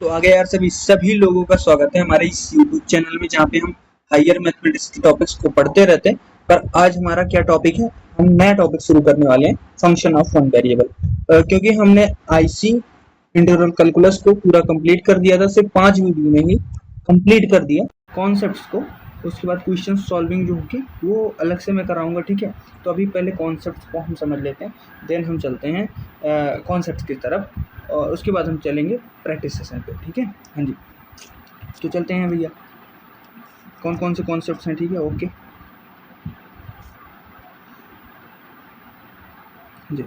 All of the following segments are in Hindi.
तो आगे यार सभी सभी लोगों का स्वागत है हमारे इस यूट्यूब चैनल में जहाँ पे हम हायर मैथमेटिक्स के टॉपिक्स को पढ़ते रहते हैं। पर आज हमारा क्या टॉपिक है, हम नया टॉपिक शुरू करने वाले हैं, फंक्शन ऑफ वन वेरिएबल। क्योंकि हमने आईसी इंटीग्रल कैलकुलस को पूरा कंप्लीट कर दिया था, सिर्फ 5 वीडियो में ही कंप्लीट कर दिया कॉन्सेप्ट्स को। उसके बाद क्वेश्चन सॉल्विंग जो होगी वो अलग से मैं कराऊंगा, ठीक है। तो अभी पहले कॉन्सेप्ट्स को हम समझ लेते हैं, देन हम चलते हैं कॉन्सेप्ट्स की तरफ, और उसके बाद हम चलेंगे प्रैक्टिस सेशन पे, ठीक है। हाँ जी, तो चलते हैं भैया, कौन कौन से कॉन्सेप्ट्स हैं, ठीक है, ओके जी।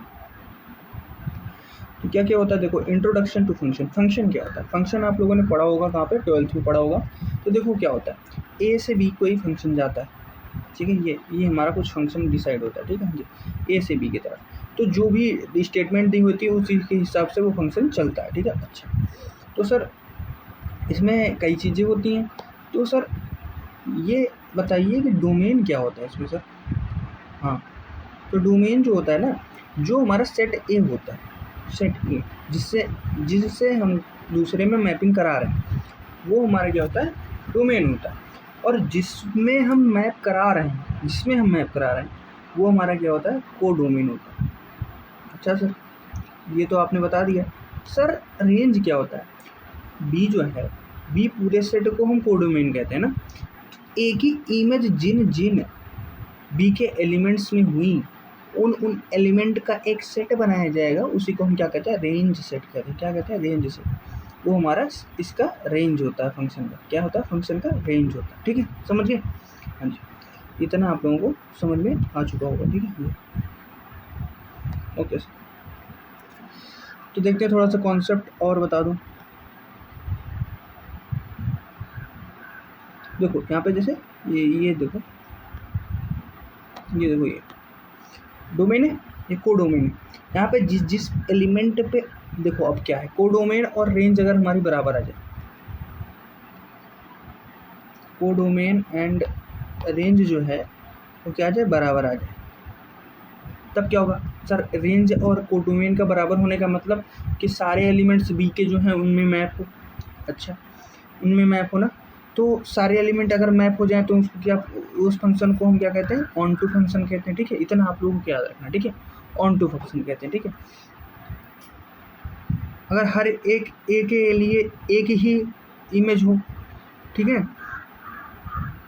तो क्या क्या होता है, देखो, इंट्रोडक्शन टू फंक्शन। फंक्शन क्या होता है? फंक्शन आप लोगों ने पढ़ा होगा, कहाँ पे, 12th में पढ़ा होगा। तो देखो क्या होता है, ए से बी कोई फंक्शन जाता है, ठीक है। ये हमारा कुछ फंक्शन डिसाइड होता है, ठीक है जी, ए से बी की तरफ। तो जो भी स्टेटमेंट दी होती है उसी के हिसाब से वो फंक्शन चलता है, ठीक है। अच्छा, तो सर इसमें कई चीज़ें होती हैं, तो सर ये बताइए कि डोमेन क्या होता है इसमें सर। हाँ, तो डोमेन जो होता है ना, जो हमारा सेट ए होता है, सेट ए जिससे जिससे हम दूसरे में मैपिंग करा रहे हैं, वो हमारा क्या होता है, डोमेन होता है। और जिसमें हम मैप करा रहे हैं वो हमारा क्या होता है, को डोमेन होता है। अच्छा सर, ये तो आपने बता दिया। सर रेंज क्या होता है? बी जो है, बी पूरे सेट को हम को डोमेन कहते हैं ना। एक ही इमेज जिन जिन बी के एलिमेंट्स में हुई, उन एलिमेंट का एक सेट बनाया जाएगा, उसी को हम क्या कहते हैं, रेंज सेट कहते हैं। क्या कहते हैं, रेंज सेट। वो हमारा इसका रेंज होता है, फंक्शन का क्या होता है, फंक्शन का रेंज होता है, ठीक है, समझिए। हाँ जी, इतना आप लोगों को समझ में आ चुका होगा, ठीक है। ओके सर, तो देखते हैं, थोड़ा सा कॉन्सेप्ट और बता दूं। देखो यहाँ पे जैसे ये देखो, ये देखो, ये डोमेन है, ये को डोमेन है। यहाँ पे जिस जिस एलिमेंट पे देखो, अब क्या है, को डोमेन और रेंज अगर हमारी बराबर आ जाए, को डोमेन एंड रेंज जो है वो क्या आ जाए, बराबर आ जाए, तब क्या होगा सर, रेंज और को डोमेन का बराबर होने का मतलब कि सारे एलिमेंट्स बी के जो हैं उनमें मैप हो। अच्छा, उनमें मैप हो ना, तो सारे एलिमेंट अगर मैप हो जाए तो उसको क्या, उस फंक्शन को हम क्या कहते हैं, ऑन टू फंक्शन कहते हैं, ठीक है। इतना आप लोगों को याद रखना, ठीक है, ऑन टू फंक्शन कहते हैं, ठीक है। अगर हर एक के लिए एक ही इमेज हो, ठीक है,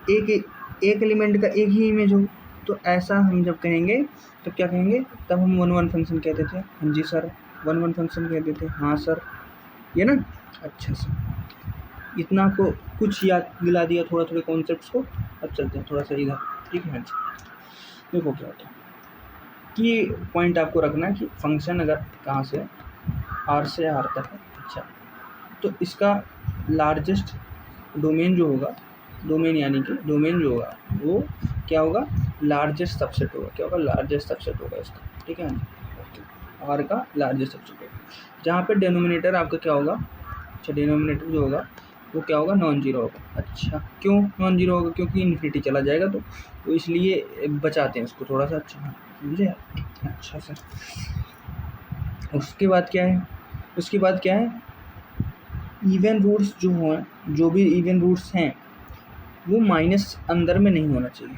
एक एलिमेंट का एक ही इमेज हो, तो ऐसा हम जब कहेंगे तो क्या कहेंगे, तब हम वन वन फंक्शन कहते थे। हाँ जी सर, वन वन फंक्शन कहते थे, हाँ सर, ये ना। अच्छा सर, इतना आपको कुछ याद दिला दिया, थोड़ा थोड़े कॉन्सेप्ट्स को। अब चलते हैं थोड़ा सा इधर, ठीक है। हाँ जी, देखो क्या होता है कि पॉइंट आपको रखना है कि फंक्शन अगर कहाँ से, आर से आर तक है, अच्छा, तो इसका लार्जेस्ट डोमेन जो होगा, डोमेन यानी कि डोमेन जो होगा वो क्या होगा, लार्जेस्ट सबसेट होगा। क्या होगा, लार्जेस्ट सबसेट होगा इसका, ठीक है। ओके, आर का लार्जेस्ट सबसेट होगा, जहाँ पे डेनोमिनेटर आपका क्या होगा, अच्छा, डेनोमिनेटर जो होगा वो क्या होगा, नॉन जीरो होगा। अच्छा, क्यों नॉन जीरो होगा, क्योंकि इन्फिनिटी चला जाएगा, तो इसलिए बचाते हैं उसको थोड़ा सा। अच्छा समझे, अच्छा सर। उसके बाद क्या है, उसके बाद क्या है, इवन रूट्स जो हैं, जो भी इवन रूट्स हैं वो माइनस अंदर में नहीं होना चाहिए,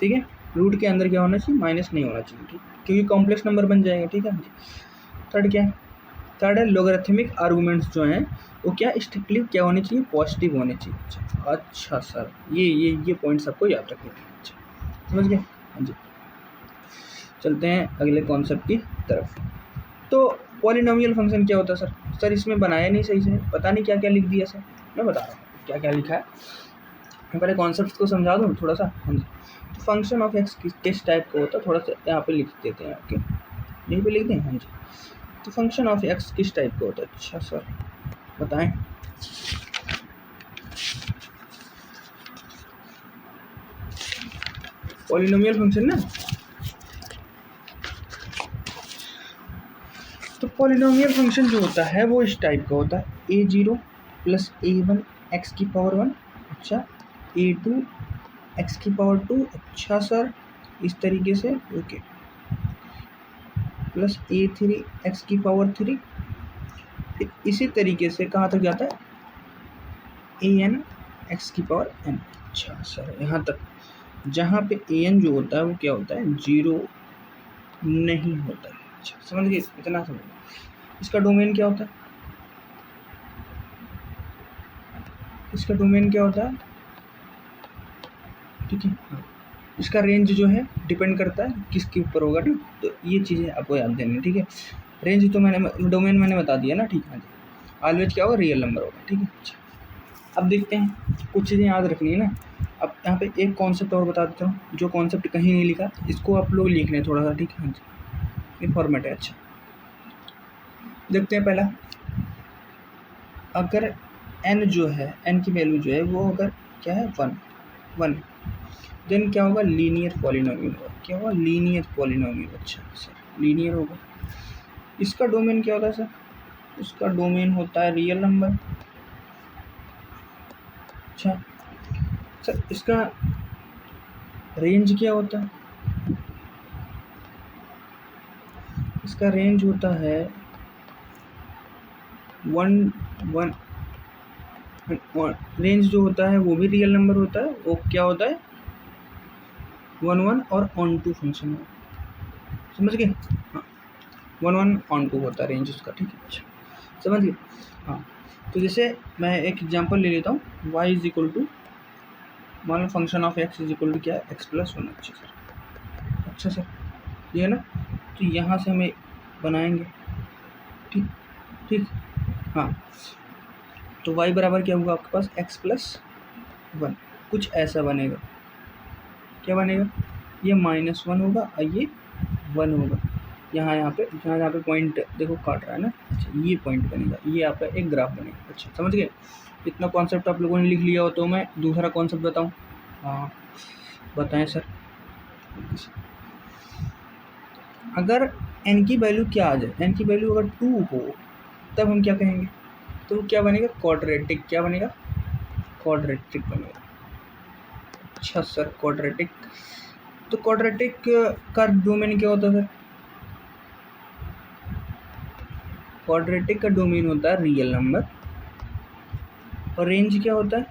ठीक है। रूट के अंदर क्या होना चाहिए, माइनस नहीं होना चाहिए, ठीक, क्योंकि कॉम्प्लेक्स नंबर बन जाएगा, ठीक है। थर्ड क्या है, थर्ड है लोगरिथमिक आर्गूमेंट्स जो हैं वो क्या, स्ट्रिक्टली क्या होने चाहिए, पॉजिटिव होने चाहिए। अच्छा सर, ये पॉइंट्स आपको याद रखने हैं, अच्छा समझ गए। हाँ जी, चलते हैं अगले कॉन्सेप्ट की तरफ। तो पॉलिनोमियल फंक्शन क्या होता है सर? सर इसमें बनाया नहीं सही से, पता नहीं क्या क्या लिख दिया सर, मैं बता रहा हूँ क्या क्या लिखा है। मैं पहले कॉन्सेप्ट को समझा दूँ थोड़ा सा। हाँ जी, तो फंक्शन ऑफ एक्स किस टाइप का होता है, थोड़ा सा यहाँ पे लिख देते हैं, ओके, यहीं पे लिख दें। हाँ जी, तो फंक्शन ऑफ एक्स किस टाइप का होता है? अच्छा सर बताएं। पॉलिनोमियल फंक्शन ना, तो पॉलिनोमियल फंक्शन जो होता है वो इस टाइप का होता है, a0 प्लस a1 एक्स की पावर 1, अच्छा, a2 एक्स की पावर 2, अच्छा सर, इस तरीके से, ओके, प्लस a3 एक्स की पावर 3, फिर इसी तरीके से कहाँ तक जाता है, an x की पावर n। अच्छा सर यहाँ तक, जहाँ पे an जो होता है वो क्या होता है, 0 नहीं होता है। अच्छा समझ गए, इतना समझ। इसका डोमेन क्या होता है, इसका डोमेन क्या होता है, ठीक है। हाँ, इसका रेंज जो है डिपेंड करता है किसके ऊपर होगा, ठीक। तो ये चीज़ें आपको याद देनी है, ठीक है। रेंज तो मैंने, डोमेन मैंने बता दिया ना, ठीक है। ऑलवेज क्या होगा, रियल नंबर होगा, ठीक है। अच्छा अब देखते हैं, कुछ चीज़ें याद रखनी है ना। अब यहाँ पे एक कॉन्सेप्ट और बता देता हूँ, जो कॉन्सेप्ट कहीं नहीं लिखा, इसको आप लोग लिख लें थोड़ा सा, ठीक है। हाँ जी, ये फॉर्मेट है। अच्छा देखते हैं, पहला अगर n जो है, n की वैल्यू जो है वो अगर क्या है, 1 देन क्या होगा, लीनियर पॉलिनोमियल होगा। क्या होगा, लीनियर पॉलिनोमियल। अच्छा सर लीनियर होगा। इसका डोमेन क्या होता है सर, इसका डोमेन होता है रियल नंबर। अच्छा सर इसका रेंज क्या होता है, इसका रेंज होता है 1 रेंज जो होता है वो भी रियल नंबर होता है। वो क्या होता है, 1 और ऑन टू फंक्शन है, समझ गए। हाँ 1 ऑन टू होता है रेंज उसका, ठीक है। अच्छा समझ गए। हाँ तो जैसे मैं एक एग्जांपल ले लेता हूँ, y इज इक्वल टू, मान लो function of x is equal to क्या है, x+1। अच्छा सर ये है ना, तो यहाँ से हमें बनाएंगे, ठीक ठीक। हाँ तो y बराबर क्या होगा आपके पास, x+1, कुछ ऐसा बनेगा। क्या बनेगा, ये -1 होगा और ये 1 होगा। यहाँ पे पॉइंट देखो काट रहा है ना। अच्छा ये पॉइंट बनेगा, ये आपका एक ग्राफ बनेगा। अच्छा समझ गए। इतना कॉन्सेप्ट आप लोगों ने लिख लिया हो तो मैं दूसरा कॉन्सेप्ट बताऊँ। हाँ बताएं सर। अगर n की वैल्यू क्या आ जाए, n की वैल्यू अगर 2 हो तब हम क्या कहेंगे, तो क्या बनेगा, क्वाड्रेटिक। क्या बनेगा, क्वाड्रेटिक बनेगा। अच्छा सर क्वाड्रेटिक, तो क्वाड्रेटिक का डोमेन क्या होता है सर, क्वाड्रेटिक का डोमेन होता है रियल नंबर, और रेंज क्या होता है,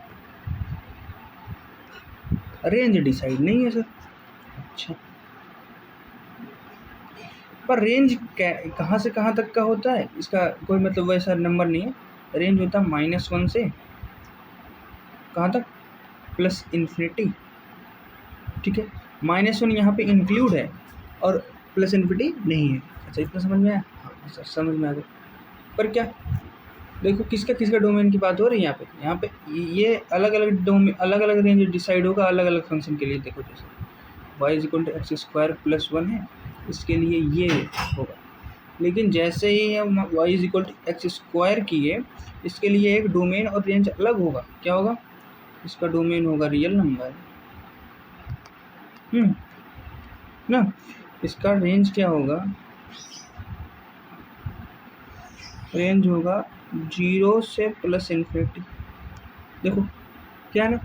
रेंज डिसाइड नहीं है सर। अच्छा पर रेंज कहाँ से कहाँ तक का होता है, इसका कोई मतलब वैसा नंबर नहीं है। रेंज होता है -1 से कहाँ तक, +∞, ठीक है। -1 यहाँ पे इंक्लूड है और +∞ नहीं है। अच्छा इतना समझ में आया, हाँ सर समझ में आ गया। पर क्या देखो, किसका डोमेन की बात हो रही है यहाँ पे ये अलग अलग डोमेन, अलग अलग रेंज डिसाइड होगा अलग अलग फंक्शन के लिए। देखो जैसे y = x² + 1 है, इसके लिए ये होगा। लेकिन जैसे ही हम y = x² किए, इसके लिए एक डोमेन और रेंज अलग होगा। क्या होगा, इसका डोमेन होगा रियल नंबर, ना। इसका रेंज क्या होगा, रेंज होगा 0 से +∞। देखो क्या है ना,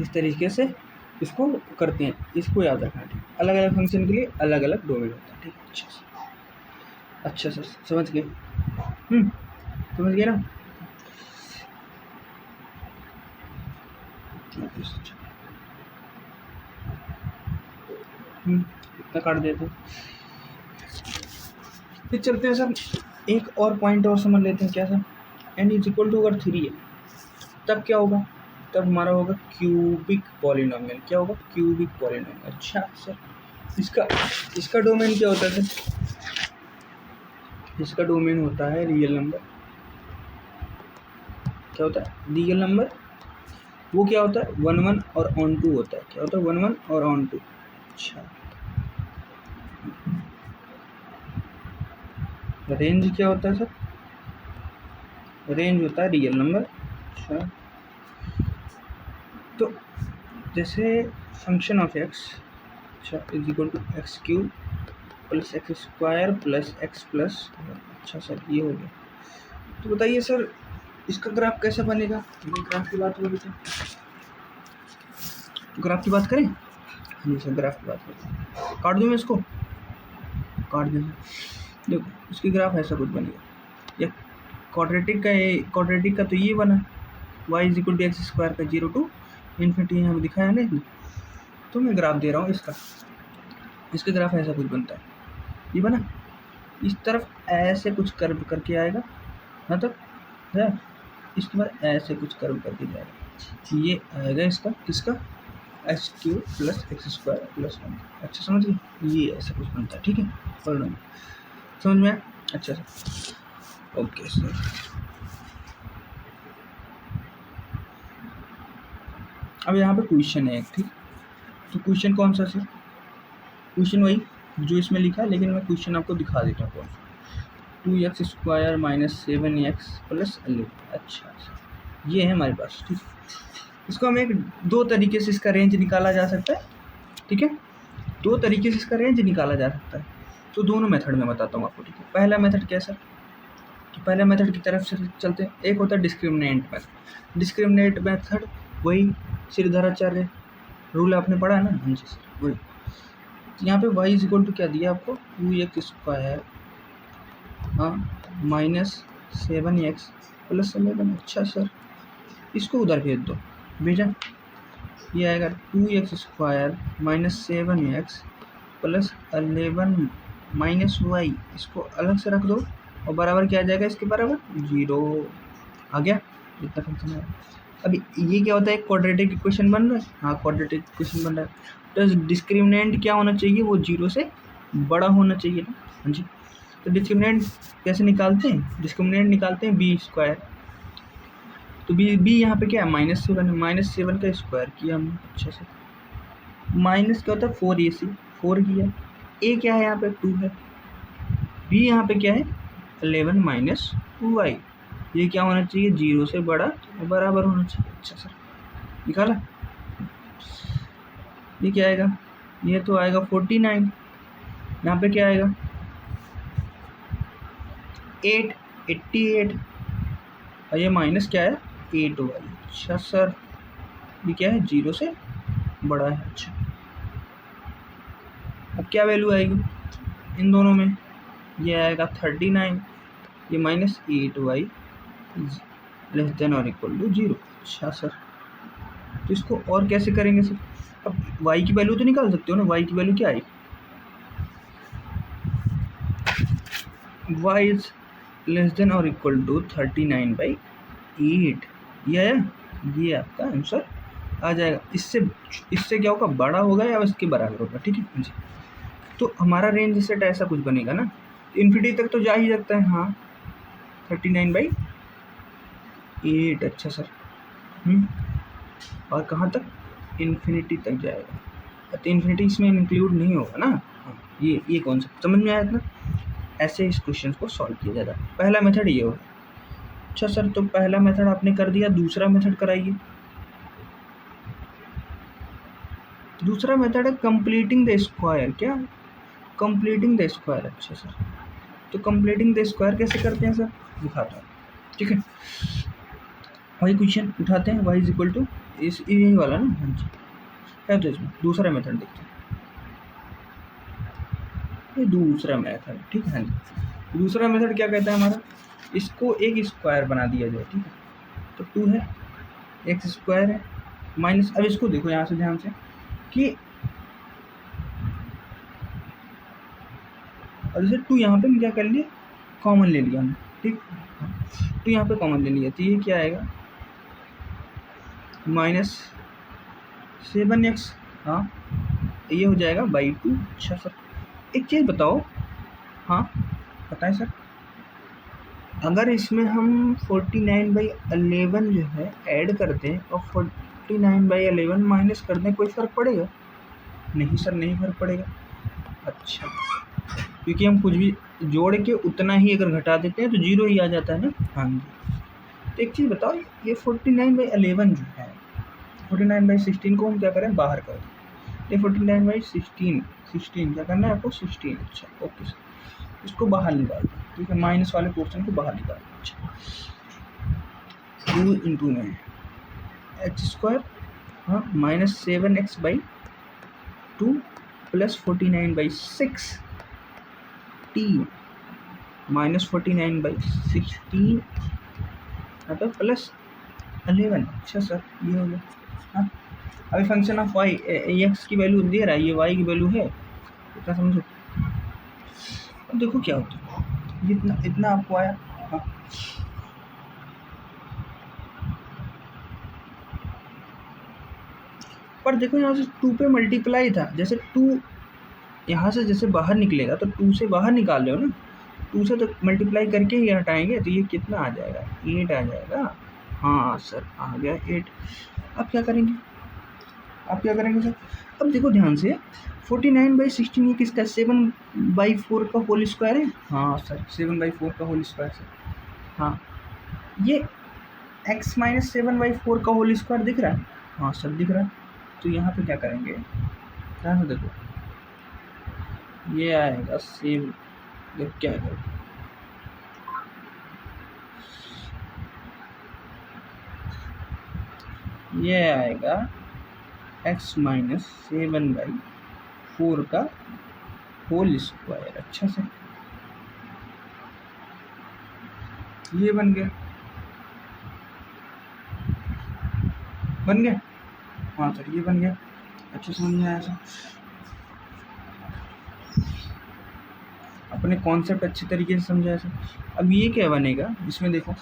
इस तरीके से इसको करते हैं, इसको याद रखना, ठीक। अलग अलग फंक्शन के लिए अलग अलग डोमेन होता है, ठीक। अच्छा सर समझ गए, समझ गए ना। इतना काट देते, फिर चलते हैं सर एक और पॉइंट और समझ लेते हैं। क्या सर, n = अगर 3 है तब क्या होगा, तब हमारा होगा क्यूबिक पॉलिनोमियल। क्या होगा, क्यूबिक पॉलिनोमियल। अच्छा सर इसका डोमेन क्या होता है सर, इसका डोमेन होता है रियल नंबर। क्या होता है, रियल नंबर। वो क्या होता है, 1 और ऑन टू होता है। क्या होता है, 1 और ऑन टू। अच्छा रेंज क्या होता है सर, रेंज होता है रियल नंबर। अच्छा तो जैसे फंक्शन ऑफ x, अच्छा = x³ + x² + x+। अच्छा सर ये हो गया। तो बताइए सर इसका ग्राफ कैसे बनेगा, ग्राफ की बात हो रही थी, ग्राफ की बात करें। जी सर ग्राफ की बात करते हैं, काट दूँ मैं इसको, काट देना। देखो इसकी ग्राफ ऐसा कुछ बनेगा, या क्वाड्रेटिक का तो ये बना y is equal to x square का 0 टू इन्फिनिटी, यहाँ पे दिखाया नहीं। तो मैं ग्राफ दे रहा हूँ इसका, इसके ग्राफ ऐसा कुछ बनता है, ये बना इस तरफ ऐसे कुछ कर्व करके आएगा, मतलब है इसके बाद ऐसे कुछ कर्व करके जाएगा, ये आएगा इसका किसका H Q plus x square plus 1। अच्छा समझ गए, ये ऐसा कुछ बनता है, ठीक है, समझ में? अच्छा सर, ओके सर। अब यहाँ पे क्वेश्चन है एक, ठीक, तो क्वेश्चन कौन सा सर? क्वेश्चन वही जो इसमें लिखा है, लेकिन मैं क्वेश्चन आपको दिखा देता हूँ कौन सा। 2x square minus 7x plus 11। अच्छा सर, ये है हमारे पास, ठीक। इसको हम एक दो तरीके से इसका रेंज निकाला जा सकता है, ठीक है, दो तरीके से इसका रेंज निकाला जा सकता है। तो दोनों मेथड में बताता हूँ आपको, ठीक है। पहला मेथड क्या सर? तो पहला मेथड की तरफ से चलते हैं। एक होता है डिस्क्रिमिनेंट मेथड। डिस्क्रिमिनेंट मेथड वही श्रीधराचार्य रूल आपने पढ़ा है ना? हाँ जी सर, वही। यहाँ पे y इज इक्वल टू क्या दिया आपको? 2x square minus 7x plus 11। अच्छा सर, इसको उधर भेज दो, भेजा, ये आएगा 2x square minus 7x plus 11 minus y, इसको अलग से रख दो और बराबर क्या आ जाएगा इसके बराबर? 0 आ गया, इतना फंक्शन है। अभी ये क्या होता है? क्वाड्रेटिक इक्वेशन बन रहा है, हाँ क्वाड्रेटिक इक्वेशन बन रहा है, तो डिस्क्रिमिनेंट क्या होना चाहिए? वो 0 से बड़ा होना चाहिए ना? हाँ जी। तो डिस्क्रिमिनेंट कैसे निकालते हैं? डिस्क्रिमिनेंट निकालते हैं बी स्क्वायर। तो बी यहाँ पे क्या है? -7 है, -7 का स्क्वायर किया हमने। अच्छा से माइनस क्या होता है? 4ac, 4 किया। ए क्या है यहाँ पे? 2 है। बी यहाँ पे क्या है? 11 माइनस 2y। ये क्या होना चाहिए? 0 से बड़ा और बराबर होना चाहिए। अच्छा सर, निकाला। ये क्या आएगा? ये तो आएगा 49। यहाँ पे क्या आएगा? 88 और ये माइनस क्या है? 8y। अच्छा सर, ये क्या है? 0 से बड़ा है। अच्छा, अब क्या वैल्यू आएगी इन दोनों में? ये आएगा 39, ये माइनस 8y लेस देन और इक्वल टू 0। अच्छा सर, तो इसको और कैसे करेंगे सर? अब y की वैल्यू तो निकाल सकते हो ना। y की वैल्यू क्या आई? y इज लेस देन और इक्वल टू 39/8। ये आया, ये आपका आंसर आ जाएगा। इससे क्या होगा? बड़ा होगा या इसके बराबर होगा, ठीक है जी। तो हमारा रेंज सेट ऐसा कुछ बनेगा ना, इन्फिनिटी तक तो जा ही सकता है, हाँ 39/8। अच्छा सर, और कहाँ तक? इन्फिनिटी तक जाएगा। तो इन्फिनिटी इसमें इंक्लूड नहीं होगा ना। हाँ, ये कॉन्सेप्ट समझ में आया इतना? ऐसे इस क्वेश्चन को सॉल्व किया जाता है। पहला मेथड ये होगा। अच्छा सर, तो पहला मेथड आपने कर दिया, दूसरा मेथड कराइए। दूसरा मेथड है कंप्लीटिंग द स्क्वायर। क्या? Completing the square. अच्छा सर, तो कंप्लीटिंग द स्क्वायर कैसे करते हैं सर? दिखाता हूँ, ठीक है। वही क्वेश्चन उठाते हैं, y इज इक्वल टू इस यही वाला ना। हाँ जी है, तो इसमें दूसरा मेथड देखते हैं। ये दूसरा मेथड, ठीक है। हाँ जी, दूसरा मेथड क्या कहता है हमारा? इसको एक स्क्वायर बना दिया जाए, ठीक है। तो 2 है, एक्स स्क्वायर है माइनस, अब इसको देखो यहाँ से ध्यान से कि और जैसे 2 यहाँ पे क्या कर लिया? कॉमन ले लिया हमने, ठीक। तो यहाँ पे कॉमन ले लिया, तो ये क्या आएगा? -7x, हाँ ये हो जाएगा /2। अच्छा सर, एक चीज़ बताओ, हाँ बताएं सर, अगर इसमें हम 49/11 जो है ऐड कर दें और 49/11 माइनस कर दें, कोई फ़र्क पड़ेगा? नहीं सर, नहीं फ़र्क पड़ेगा। अच्छा, क्योंकि हम कुछ भी जोड़ के उतना ही अगर घटा देते हैं तो 0 ही आ जाता है ना। हाँ जी, तो एक चीज़ बताओ, ये 49/11 जो है, 49/16 को हम क्या करें? बाहर कर दें। ये 49/16 क्या करना है आपको? 16। अच्छा ओके सर, इसको बाहर निकाल दो, ठीक है, माइनस वाले पोर्शन को बाहर निकाल दो। अच्छा, 2 इंटू में एक्स स्क्वायर, हाँ -7x/2 प्लस 49/16 -49/16 यहाँ पे +11। अच्छा सर ये हो गया। हाँ अभी फंक्शन ऑफ वाई एक्स की वैल्यू दे रहा है, ये वाई की वैल्यू है, इतना समझो। अब देखो क्या होता है, ये इतना इतना आपको आया। हाँ पर देखो यहाँ से 2 पे मल्टीप्लाई था, जैसे 2 यहाँ से जैसे बाहर निकलेगा तो 2 से बाहर निकाल रहे हो ना, 2 से तो मल्टीप्लाई करके ही हटाएंगे, तो ये कितना आ जाएगा, 8 आ जाएगा। हाँ सर आ गया 8। अब क्या करेंगे, आप क्या करेंगे सर, अब देखो ध्यान से 49/16 ये किसका 7/4 का होल स्क्वायर है। हाँ सर 7/4 का होल स्क्वायर सर। हाँ ये x - 7/4 का होल स्क्वायर दिख रहा है। हाँ सर दिख रहा है। तो यहाँ पे क्या करेंगे, ध्यान से देखो, ये आएगा सेम, देख क्या है, ये आएगा x - 7/4 का होल स्क्वायर। अच्छा सर ये बन गया, बन गया। हाँ सर ये बन गया। अच्छा समझ में आया सर, अपने कॉन्सेप्ट अच्छी तरीके से समझाया सर। अब ये क्या बनेगा, इसमें देखो,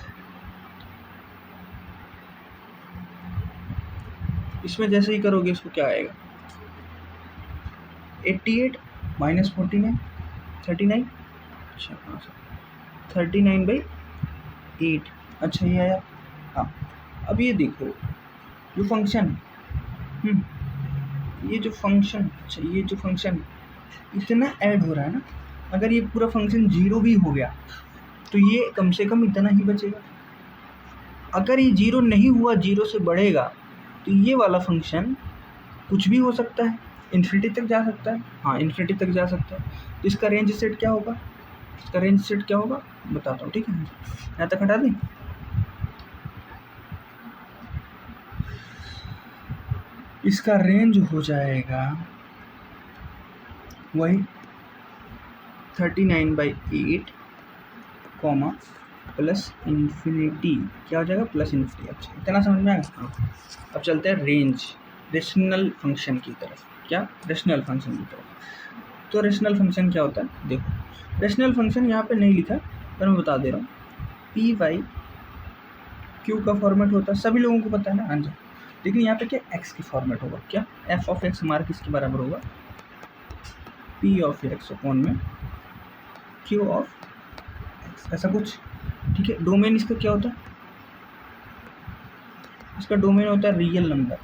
इसमें जैसे ही करोगे इसको क्या आएगा, 88 - 49 39। अच्छा हाँ सर 39/8। अच्छा ये आया। हाँ अब ये देखो जो फंक्शन है, ये जो फंक्शन, अच्छा ये जो फंक्शन इतना ऐड हो रहा है ना, अगर ये पूरा फंक्शन 0 भी हो गया तो ये कम से कम इतना ही बचेगा। अगर ये 0 नहीं हुआ, 0 से बढ़ेगा, तो ये वाला फंक्शन कुछ भी हो सकता है, इन्फिनिटी तक जा सकता है। हाँ इन्फिनिटी तक जा सकता है। तो इसका रेंज सेट क्या होगा, इसका रेंज सेट क्या होगा बताता हूँ, ठीक है। यहाँ तक हटा दें, इसका रेंज हो जाएगा वही 39/8 प्लस इन्फिनिटी, क्या हो जाएगा प्लस इन्फिनिटी। अच्छा इतना समझ में आएगा। हाँ अब चलते हैं रेंज रेशनल फंक्शन की तरफ। क्या, रेशनल फंक्शन की तरफ। तो रेशनल फंक्शन क्या होता है, देखो रेशनल फंक्शन यहाँ पे नहीं लिखा पर मैं बता दे रहा हूँ, पी वाई क्यू का फॉर्मेट होता है, सभी लोगों को पता है ना। हाँ जी, लेकिन यहाँ पे क्या एक्स की फॉर्मेट होगा, क्या एफ ऑफ एक्स हमारा किसके बराबर होगा, पी ऑफ एक्स अपॉन में क्यू ऑफ एक्स, ऐसा कुछ। ठीक है, डोमेन इसका क्या होता है, इसका डोमेन होता है रियल नंबर।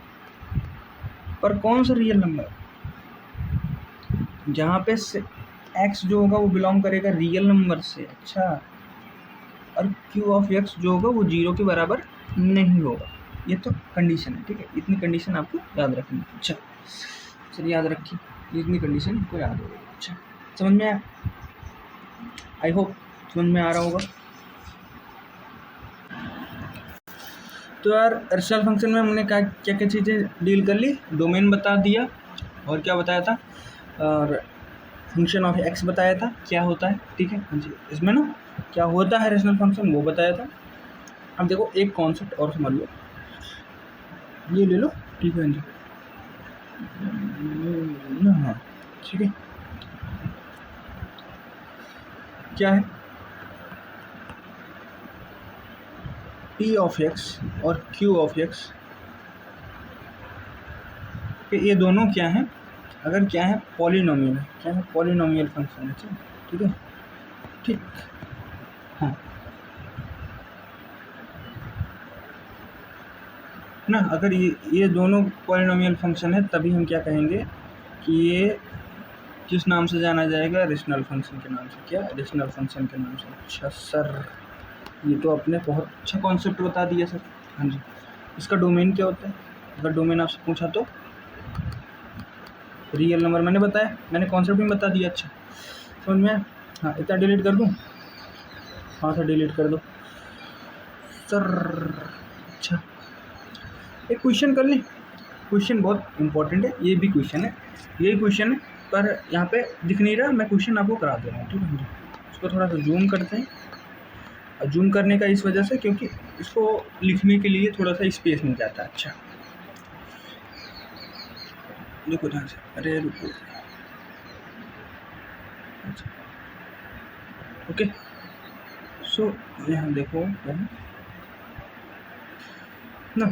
पर कौन सा रियल नंबर, जहाँ पे एक्स जो होगा वो बिलोंग करेगा रियल नंबर से। अच्छा, और क्यू ऑफ एक्स जो होगा वो 0 के बराबर नहीं होगा। ये तो कंडीशन है, ठीक है, इतनी कंडीशन आपको याद रखनी है। अच्छा चलिए याद रखिए, इतनी कंडीशन को याद होगी। अच्छा समझ में आया, आई होप समझ में आ रहा होगा। तो यार रेशनल फंक्शन में हमने क्या क्या चीज़ें डील कर ली, डोमेन बता दिया, और क्या बताया था, और फंक्शन ऑफ एक्स बताया था क्या होता है। ठीक है हाँ जी, इसमें ना क्या होता है रेशनल फंक्शन वो बताया था। अब देखो एक कॉन्सेप्ट और समझ लो, ये ले लो, ठीक है जी, हाँ ठीक है, क्या है, पी ऑफ एक्स और क्यू ऑफ एक्स, ये दोनों क्या हैं, अगर क्या है पॉलिनोमियल है, क्या है पॉलिनोमियल फंक्शन है, ठीक है, ठीक हाँ ना। अगर ये दोनों पॉलिनोमियल फंक्शन है तभी हम क्या कहेंगे कि ये किस नाम से जाना जाएगा, रेशनल फंक्शन के नाम से। क्या, रेशनल फंक्शन के नाम से। अच्छा सर ये तो आपने बहुत अच्छा कॉन्सेप्ट बता दिया सर। हाँ जी, इसका डोमेन क्या होता है, अगर डोमेन आपसे पूछा तो रियल नंबर, मैंने बताया, मैंने कॉन्सेप्ट भी बता दिया। अच्छा समझ में आया। हाँ इतना डिलीट कर दूँ, हाँ सर डिलीट कर दो सर। अच्छा एक क्वेश्चन कर लें, क्वेश्चन बहुत इंपॉर्टेंट है, ये भी क्वेश्चन है, यही क्वेश्चन है, पर यहाँ पे दिख नहीं रहा, मैं क्वेश्चन आपको करा दे रहा हूँ। ठीक है, इसको थोड़ा सा जूम करते हैं, जूम करने का इस वजह से क्योंकि इसको लिखने के लिए थोड़ा सा स्पेस मिल जाता है। अच्छा देखो ध्यान से, अरे रुको, अच्छा ओके। सो यहाँ देखो ना,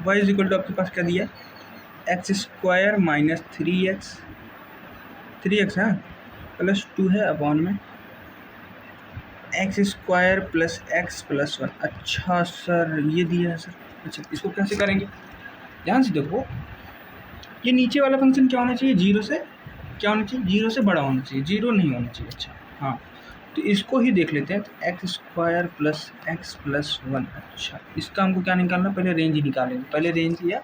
y इज इक्वल टू आपके पास क्या दिया, एक्स स्क्वायर माइनस 3x है प्लस 2 है अपॉन में x square plus x plus 1। अच्छा सर ये दिया है सर। अच्छा इसको कैसे करेंगे, ध्यान से देखो, ये नीचे वाला फंक्शन क्या होना चाहिए, जीरो से क्या होना चाहिए, जीरो से बड़ा होना चाहिए, जीरो नहीं होना चाहिए। अच्छा हाँ, तो इसको ही देख लेते हैं, तो x square plus x plus 1। अच्छा इसका हमको क्या निकालना, पहले रेंज ही निकालेंगे, पहले रेंज या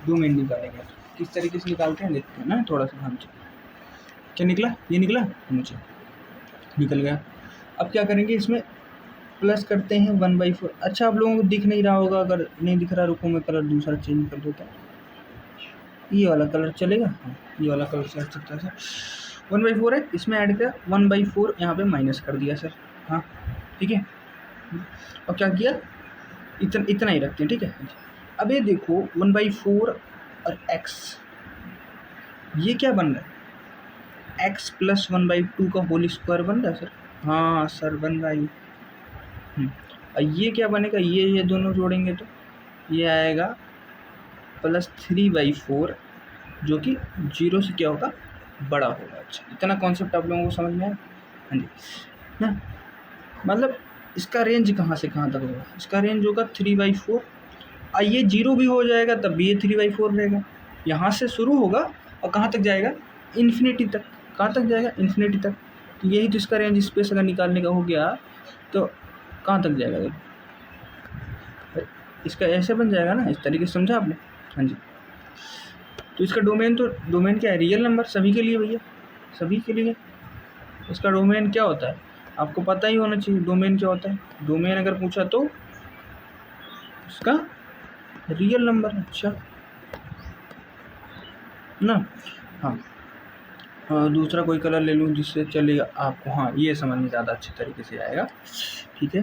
डोमेन निकालेंगे। किस तरीके से निकालते हैं देखते हैं ना, थोड़ा सा ध्यान से। क्या निकला, ये निकला, नीचे निकल गया। अब क्या करेंगे, इसमें प्लस करते हैं 1/4। अच्छा आप लोगों को दिख नहीं रहा होगा, अगर नहीं दिख रहा रुको मैं कलर दूसरा चेंज कर देता हूँ, ये वाला कलर चलेगा, हाँ ये वाला कलर चल सकता है सर। 1/4 है, इसमें ऐड किया 1/4, यहाँ पे माइनस कर दिया सर, हाँ ठीक है। और क्या किया, इतना ही रखते हैं, ठीक है। अब ये देखो 1/4 और x, ये क्या बन रहा है, x प्लस 1/2 का होल स्क्वायर बन रहा है सर, हाँ सर बन रहा है ये। और ये क्या बनेगा, ये दोनों जोड़ेंगे तो ये आएगा प्लस 3/4, जो कि जीरो से क्या होगा, बड़ा होगा। अच्छा इतना कॉन्सेप्ट आप लोगों को समझ में आया, हाँ जी ना। मतलब इसका रेंज कहाँ से कहाँ तक होगा, इसका रेंज होगा 3/4, और ये जीरो भी हो जाएगा तब भी ये 3/4 रहेगा। यहाँ से शुरू होगा और कहाँ तक जाएगा, इन्फिनिटी तक। कहाँ तक जाएगा, इन्फिनिटी तक। तो यही तो इसका रेंज स्पेस अगर निकालने का हो गया तो कहाँ तक जाएगा, देखो इसका ऐसे बन जाएगा ना, इस तरीके से समझा आपने, हाँ जी। तो इसका डोमेन, तो डोमेन क्या है, रियल नंबर सभी के लिए भैया, सभी के लिए। इसका डोमेन क्या होता है आपको पता ही होना चाहिए, डोमेन क्या होता है, डोमेन अगर पूछा तो इसका रियल नंबर। अच्छा ना, हाँ दूसरा कोई कलर ले लूँ जिससे चलेगा आपको, हाँ ये समझ में ज़्यादा अच्छे तरीके से आएगा, ठीक है।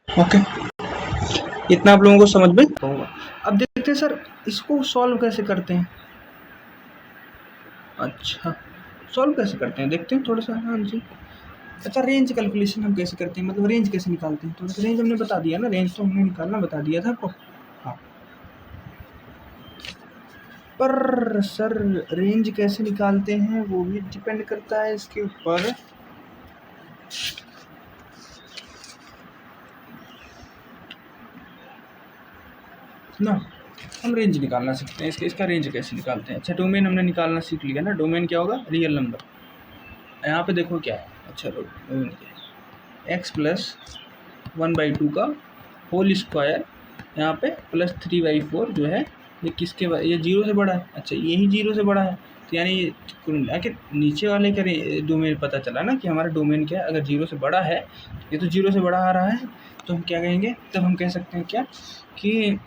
ओके इतना आप लोगों को समझ में होगा। अब देखते हैं सर इसको सॉल्व कैसे करते हैं। अच्छा सॉल्व कैसे करते हैं देखते हैं थोड़ा सा, हाँ जी। अच्छा रेंज कैलकुलेशन हम कैसे करते हैं, मतलब रेंज कैसे निकालते हैं, थोड़ा सा रेंज हमने बता दिया ना, रेंज तो हमने निकालना बता दिया था आपको, हाँ। पर सर रेंज कैसे निकालते हैं वो भी डिपेंड करता है इसके ऊपर। ना हम रेंज निकालना सीखते हैं, इसका रेंज कैसे निकालते हैं। अच्छा डोमेन हमने निकालना सीख लिया ना, डोमेन क्या होगा, रियल नंबर। यहाँ पे देखो क्या है, अच्छा डोमेन क्या है, एक्स प्लस 1/2 का होल स्क्वायर, यहाँ पे प्लस 3/4 जो है ये किसके, ये जीरो से बड़ा है। अच्छा यही जीरो से बड़ा है, तो यानी आखिर नीचे वाले का डोमेन पता चला ना कि हमारा डोमेन क्या है, अगर जीरो से बड़ा है, ये तो जीरो से बड़ा आ रहा है, तो हम क्या कहेंगे, तब हम कह सकते हैं क्या कि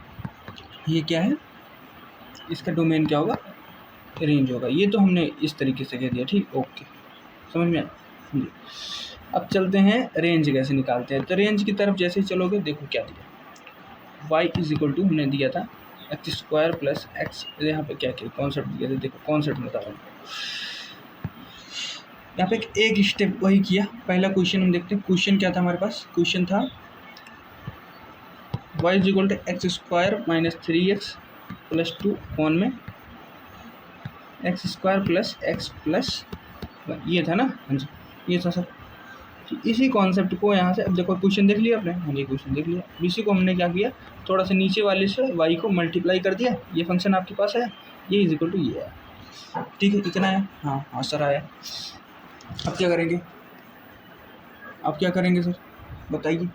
ये क्या है, इसका डोमेन क्या होगा, रेंज होगा। ये तो हमने इस तरीके से कह दिया, ठीक ओके समझ में आया जी। अब चलते हैं रेंज कैसे निकालते हैं। तो रेंज की तरफ जैसे ही चलोगे देखो क्या दिया, y इज इक्वल टू हमने दिया था एक्स स्क्वायर प्लस एक्स, यहाँ पे क्या क्या कॉन्सेप्ट दिया था, देखो कॉन्सेप्ट बता रहा हूँ। यहाँ पे एक स्टेप वही किया, पहला क्वेश्चन हम देखते हैं, क्वेश्चन क्या था हमारे पास, क्वेश्चन था y is equal to x square minus 3x plus 2 कौन में x square plus x plus 1, ये था ना, हाँ जी ये था सर। तो इसी कॉन्सेप्ट को यहाँ से, अब देखो क्वेश्चन देख लिया आपने, हाँ ये क्वेश्चन देख लिया, इसी को हमने क्या किया, थोड़ा सा नीचे वाले से y को मल्टीप्लाई कर दिया, ये फंक्शन आपके पास है, ये इज इक्वल टू ये है, ठीक है कितना है, हाँ हाँ सर आया। अब क्या करेंगे, अब क्या करेंगे सर बताइए,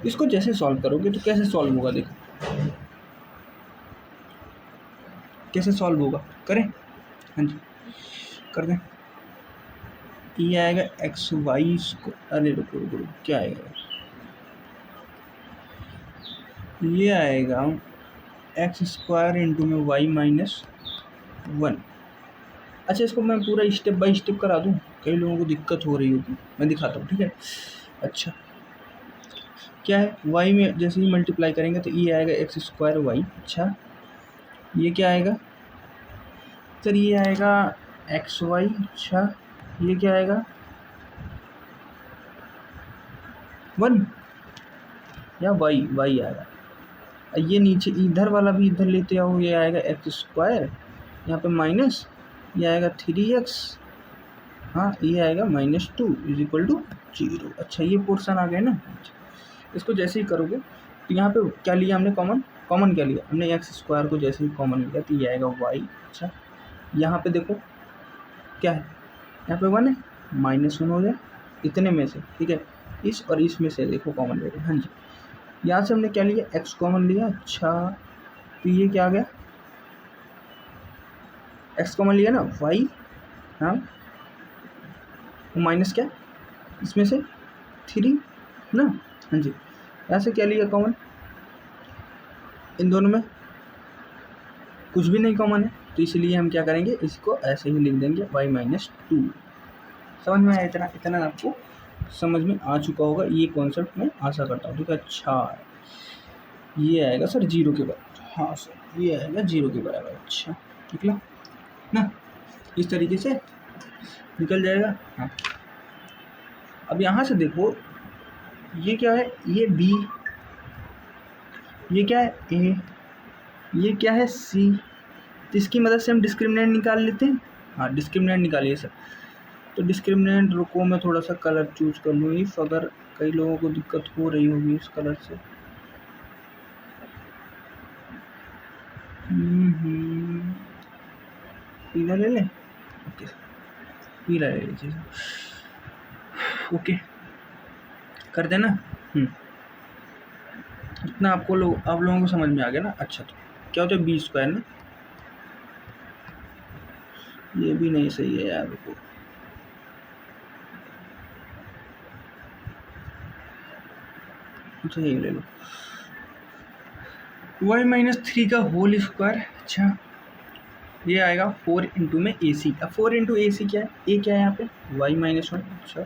इसको जैसे सॉल्व करोगे तो कैसे सॉल्व होगा, देखो कैसे सॉल्व होगा, करें, हाँ जी कर दें। ये आएगा एक्स वाई को, अरे रुको रुको रुको क्या आएगा, ये आएगा एक्स स्क्वायर इंटू में वाई माइनस 1। अच्छा, इसको मैं पूरा स्टेप बाय स्टेप करा दूँ, कई लोगों को दिक्कत हो रही होगी, मैं दिखाता हूँ, ठीक है। अच्छा, क्या है, वाई में जैसे ही मल्टीप्लाई करेंगे तो ये आएगा एक्स स्क्वायर वाई। अच्छा, ये क्या आएगा सर, ये आएगा एक्स वाई। अच्छा, ये क्या आएगा 1 या वाई आएगा। ये नीचे इधर वाला भी इधर लेते आओ, ये आएगा एक्स स्क्वायर, यहाँ पे माइनस, ये आएगा 3x, हाँ ये आएगा -2 इज इक्वल टू 0। अच्छा, ये पोर्शन आ गया ना। इसको जैसे ही करोगे तो यहाँ पे क्या लिया हमने, कॉमन क्या लिया हमने, एक्स स्क्वायर को जैसे ही कॉमन लिया तो ये आएगा वाई। अच्छा, यहाँ पे देखो क्या है, यहाँ पे 1 है, -1 हो गया इतने में से, ठीक है। इस और इसमें से देखो कॉमन ले रहे, हाँ जी। यहाँ से हमने क्या लिया, एक्स कॉमन लिया। अच्छा, तो ये क्या आ गया, एक्स कॉमन लिया ना, वाई, हाँ, माइनस क्या इसमें से 3 ना, हाँ जी। यहाँ से क्या लिया कॉमन, इन दोनों में कुछ भी नहीं कॉमन है, तो इसलिए हम क्या करेंगे, इसको ऐसे ही लिख देंगे y-2। समझ में आया, इतना आपको समझ में आ चुका होगा, ये कॉन्सेप्ट मैं आशा करता हूँ, ठीक है। अच्छा, ये आएगा सर 0 के बराबर, हाँ सर ये आएगा 0 के बराबर। अच्छा, निकला ना, इस तरीके से निकल जाएगा। हाँ, अब यहाँ से देखो, ये क्या है, ये b, ये क्या है a, ये क्या है c, तो इसकी मदद से हम डिस्क्रिमिनेंट निकाल लेते हैं। हाँ, डिस्क्रिमिनेंट निकालिए सर। तो डिस्क्रिमिनेंट, रुको मैं थोड़ा सा कलर चूज कर लूँ, इफ अगर कई लोगों को दिक्कत हो रही होगी इस कलर से। पीला ले लें, ओके पीला ले लीजिए, ओके कर देना। इतना आप लोगों को समझ में आ गया ना। अच्छा, तो क्या होता है बी स्क्वायर ना, ये भी नहीं सही है यार, रुको, अच्छा ये ले लो, y-3 का होल स्क्वायर। अच्छा, ये आएगा 4 इंटू में ए सी। अब 4 इंटू ए सी क्या है, ए क्या है यहाँ पे y-1। अच्छा,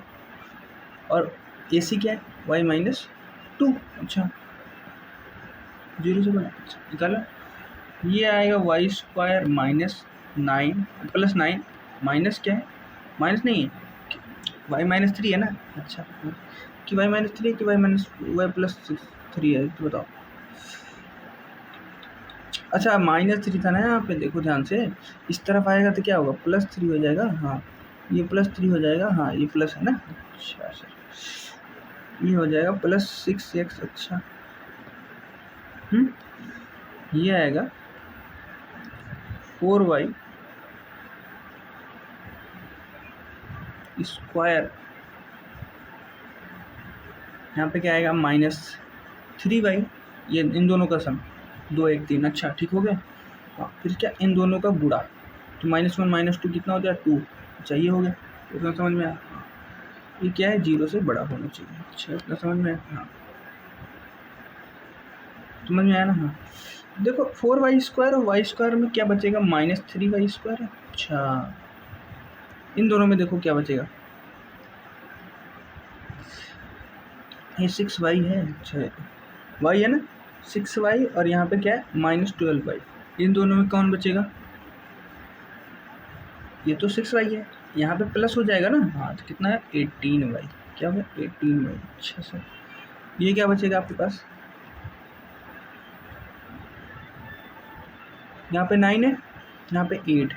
और ए सी क्या है y-2। अच्छा, 0 से बना, निकाला, ये आएगा वाई स्क्वायर -9 प्लस 9, माइनस क्या है, माइनस नहीं है, y-3 है ना। अच्छा, कि y-3 है कि y+3 है, तो बताओ। अच्छा, -3 था ना यहाँ पे, देखो ध्यान से, इस तरफ आएगा तो क्या होगा, +3 हो जाएगा। हाँ, ये +3 हो जाएगा, हाँ ये प्लस है ना। अच्छा सर, ये हो जाएगा +6x। अच्छा, ये आएगा 4y स्क्वायर, यहाँ पे क्या आएगा -3y, ये इन दोनों का सम, 2 1 3। अच्छा, ठीक हो गया। हाँ, फिर क्या, इन दोनों का गुणा, तो -1 -2 कितना हो गया 2। अच्छा, ये हो गया, इतना समझ में आया। ये क्या है, 0 से बड़ा होना चाहिए। अच्छा, इतना समझ में आया, हाँ समझ में आया ना। हाँ, देखो 4y स्क्वायर और y स्क्वायर में क्या बचेगा, -3y स्क्वायर है। अच्छा, इन दोनों में देखो क्या बचेगा, ये 6y है। अच्छा, y है ना 6y, और यहाँ पे क्या है -12y, इन दोनों में कौन बचेगा, ये तो 6y है, यहाँ पे प्लस हो जाएगा ना। हाँ, तो कितना है 18y, क्या होगा 18y। अच्छा सर, ये क्या बचेगा आपके पास, यहाँ पे 9 है, यहाँ पे 8,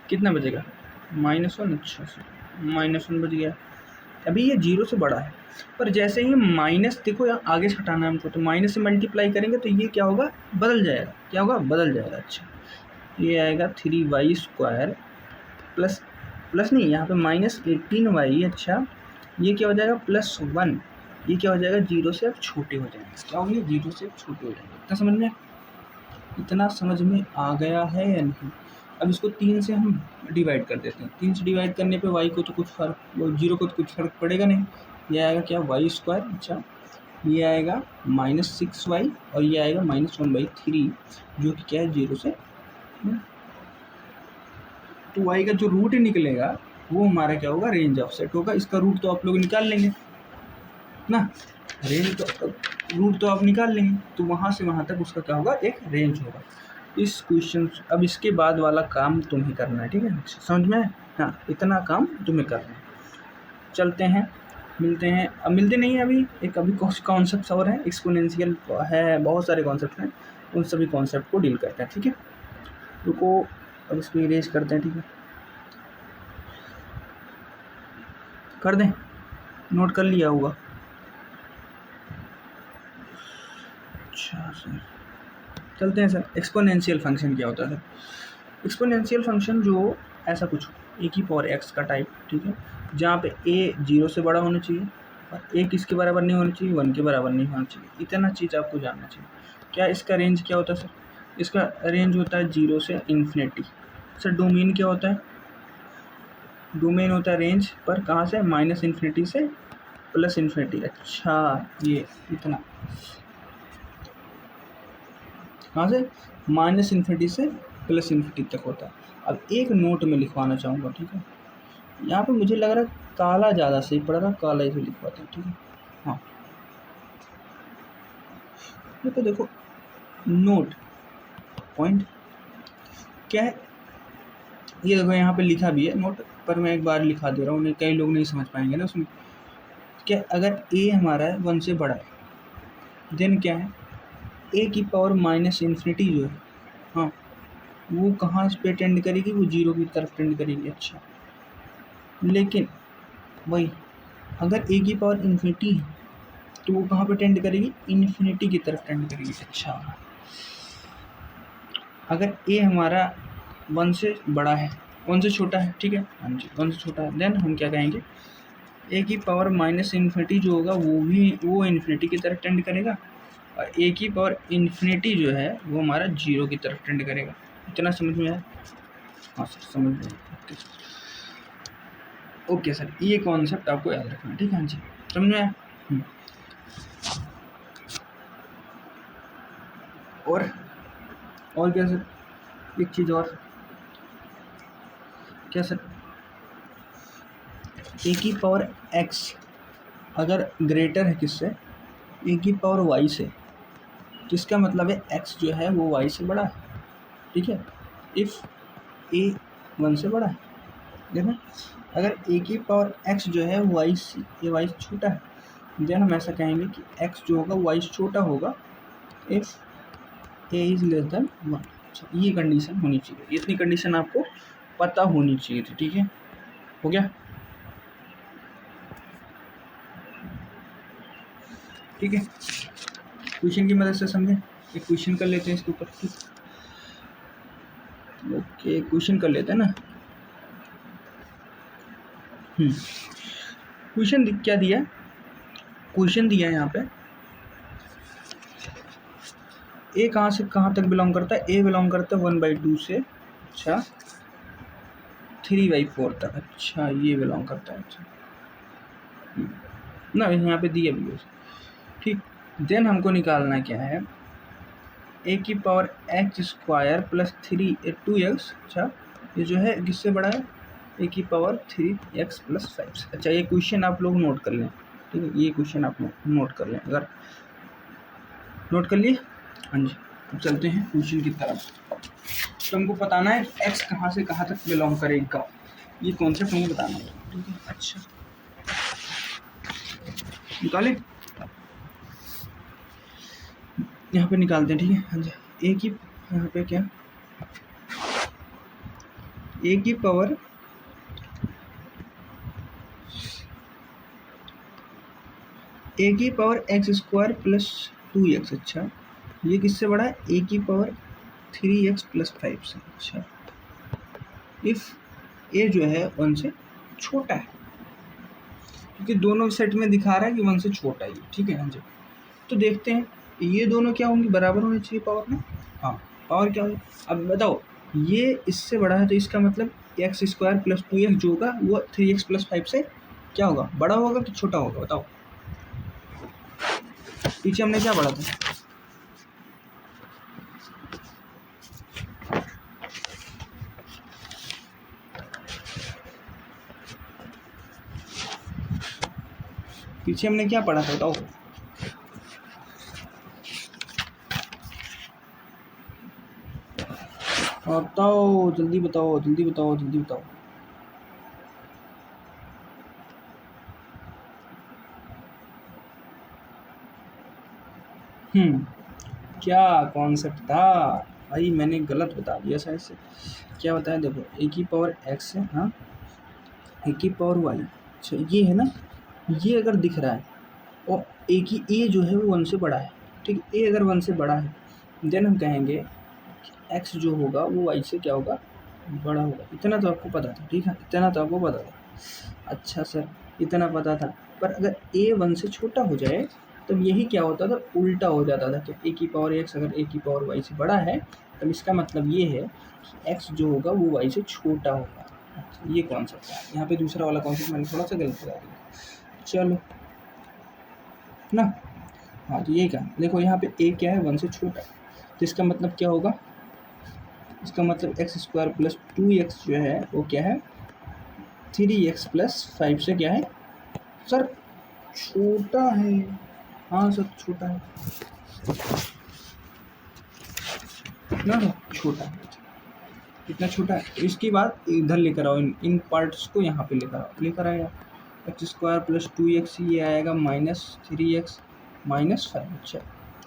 कितना बचेगा -1। अच्छा सर, -1 बच गया। अभी ये 0 से बड़ा है, पर जैसे ही माइनस, देखो यहाँ आगे से हटाना है हमको, तो माइनस से मल्टीप्लाई करेंगे तो ये क्या होगा, बदल जाएगा। क्या होगा, बदल जाएगा। अच्छा, ये आएगा 3y स्क्वायर प्लस नहीं, यहाँ पे -18y। अच्छा, ये क्या हो जाएगा +1, ये क्या हो जाएगा 0 से अब छोटे हो जाएंगे। क्या होंगे, 0 से छोटे हो जाएंगे। इतना समझ में आ गया है या नहीं। अब इसको 3 से हम डिवाइड कर देते हैं। 3 से डिवाइड करने पे y को तो कुछ फर्क, 0 को तो कुछ फर्क पड़ेगा नहीं। ये आएगा क्या, वाई स्क्वायर। अच्छा, ये आएगा -6y और ये आएगा -1/3, जो कि क्या है 0 से, तो y का जो रूट निकलेगा वो हमारा क्या होगा, रेंज ऑफ सेट होगा। इसका रूट तो आप लोग निकाल लेंगे ना, रेंज तो रूट तो आप निकाल लेंगे, तो वहाँ से वहाँ तक उसका क्या होगा, एक रेंज होगा। इस क्वेश्चन, अब इसके बाद वाला काम तुम्हें करना है, ठीक है, समझ में? हाँ, इतना काम तुम्हें करना है। चलते हैं, मिलते हैं, अब मिलते नहीं हैं अभी, एक अभी कॉन्सेप्ट और है, एक्सपोनेंशियल है, बहुत सारे कॉन्सेप्ट हैं, उन सभी कॉन्सेप्ट को डील करते हैं, ठीक है। रुको, अब इसको इरेज करते हैं, ठीक है, कर दें, नोट कर लिया होगा। अच्छा सर, चलते हैं सर। एक्सपोनेंशियल फंक्शन क्या होता है सर? एक्सपोनेंशियल फंक्शन जो ऐसा कुछ ए की पावर एक्स का टाइप, ठीक है, जहाँ पे ए 0 से बड़ा होना चाहिए और ए किसके बराबर नहीं होना चाहिए, 1 के बराबर नहीं होना चाहिए, इतना चीज़ आपको जानना चाहिए। क्या इसका रेंज क्या होता है सर? इसका रेंज होता है 0 से इन्फिनिटी। सर डोमेन क्या होता है? डोमेन होता है रेंज पर कहाँ से, -इन्फिनिटी से +इन्फिनिटी। अच्छा, ये इतना कहाँ से, -इन्फिनिटी से +इन्फिनिटी तक होता है। अब एक नोट में लिखवाना चाहूँगा, ठीक है, यहाँ पे मुझे लग रहा है काला ज़्यादा सही पड़ रहा, काला ही लिखवाते हैं, ठीक है। हाँ, ये तो देखो, नोट पॉइंट क्या है, ये देखो यहाँ पे लिखा भी है नोट, पर मैं एक बार लिखा दे रहा हूँ, कई लोग नहीं समझ पाएंगे ना उसमें। क्या, अगर ए हमारा है 1 से बड़ा है, देन क्या है, ए की पावर -इन्फिनिटी जो है, हाँ, वो कहाँ पे टेंड करेगी, वो 0 की तरफ टेंड करेगी। अच्छा, लेकिन वही अगर ए की पावर इन्फिनिटी है तो वो कहाँ पे टेंड करेगी, इन्फिनिटी की तरफ टेंड करेगी। अच्छा, अगर ए हमारा 1 से बड़ा है, 1 से छोटा है, ठीक है, हाँ जी, 1 से छोटा है, देन हम क्या कहेंगे, ए की पावर -इन्फिनिटी जो होगा वो इन्फिनिटी की तरफ टेंड करेगा, और ए की पावर इन्फिनिटी जो है वो हमारा 0 की तरफ टेंड करेगा। इतना समझ में आया? हाँ सर, समझ में आया। ओके सर, ये कॉन्सेप्ट आपको याद रखना, ठीक है, हाँ जी, समझ में आया? और क्या सर, एक चीज़ और, क्या सर, ए की पावर एक्स अगर ग्रेटर है किससे, ए की पावर वाई से, जिसका मतलब है एक्स जो है वो वाई से बड़ा है, ठीक है। इफ़ ए 1 से बड़ा है, देखना, अगर ए की पावर एक्स जो है वाई से, ये वाई से छोटा है, देन हम ऐसा कहेंगे कि एक्स जो होगा वाई से छोटा होगा if A is less than 1। ये कंडीशन होनी चाहिए, इतनी कंडीशन आपको पता होनी चाहिए थी, ठीक है, हो गया, ठीक है। क्वेश्चन की मदद से समझें, एक क्वेश्चन कर लेते हैं इसके ऊपर, ठीक, ओके, क्वेश्चन कर लेते हैं ना। क्वेश्चन क्या दिया, क्वेश्चन दिया है यहाँ पे, ए कहाँ से कहाँ तक बिलोंग करता है, ए बिलोंग करता है 1/2 से, अच्छा, 3/4 तक। अच्छा, ये बिलोंग करता है, अच्छा ना, यहाँ पे दिया भी है, ठीक। देन हमको निकालना क्या है, ए की power x square plus 2x, अच्छा, ये जो है किससे बड़ा है, ए की पावर 3x + 5। अच्छा, ये क्वेश्चन आप लोग नोट कर लें, ठीक है, ये क्वेश्चन आप नोट कर लें, अगर नोट कर लिए, हाँ जी। अब चलते हैं क्वेश्चन की तरफ, तो हमको बताना है x कहाँ से कहाँ तक बिलोंग करेगा, ये कॉन्सेप्ट हमको बताना है, ठीक है। अच्छा, निकालें, यहाँ पे निकालते हैं, ठीक है, हाँ जी। ए की यहाँ पे क्या, ए की power x square plus 2x, अच्छा, ये किससे बड़ा है, ए की पावर 3x + 5 से। अच्छा, इफ़ ए जो है 1 से छोटा है, क्योंकि दोनों सेट में दिखा रहा है कि 1 से छोटा है, ठीक है, हाँ जी। तो देखते हैं ये दोनों क्या होंगे, बराबर होने चाहिए पावर में, हाँ, पावर क्या होगी, अब बताओ, ये इससे बड़ा है तो इसका मतलब एक्स स्क्वायर प्लस 2x जो होगा वो 3x + 5 से क्या होगा, बड़ा होगा कि छोटा होगा, बताओ। पीछे हमने क्या पढ़ा था? पीछे हमने क्या पढ़ा था बताओ? बताओ जल्दी बताओ, जल्दी बताओ, जल्दी बताओ। क्या कॉन्सेप्ट था भाई? मैंने गलत बता दिया शायद से। क्या बताया? देखो ए की पावर एक्स है, हाँ, ए की पावर वाई, अच्छा ये है ना, ये अगर दिख रहा है और ए की ए जो है वो 1 से बड़ा है, ठीक है, ए अगर 1 से बड़ा है देन हम कहेंगे एक्स जो होगा वो वाई से क्या होगा? बड़ा होगा। इतना तो आपको पता था, ठीक है, इतना तो आपको पता था। अच्छा सर, इतना पता था, पर अगर ए 1 से छोटा हो जाए तब यही क्या होता था? उल्टा हो जाता था कि ए की पावर एक्स अगर ए की पावर वाई से बड़ा है तब इसका मतलब ये है कि एक्स जो होगा वो वाई से छोटा होगा। अच्छा, ये कॉन्सेप्ट है। यहाँ पे दूसरा वाला कॉन्सेप्ट मैंने थोड़ा सा गलत बता दिया, चलो ना। हाँ तो यही कहा, देखो यहाँ पे ए क्या है? 1 से छोटा, तो इसका मतलब क्या होगा? इसका मतलब एक्स स्क्वायर प्लस 2x जो है वो क्या है? 3x प्लस 5 से क्या है सर? छोटा है। हाँ सर छोटा है, कितना है? छोटा है। कितना छोटा है? इसके बाद इधर लेकर आओ, इन पार्ट्स को यहाँ पे लेकर आएगा। एक्स स्क्वायर प्लस 2x, ये आएगा माइनस 3x माइनस 5। अच्छा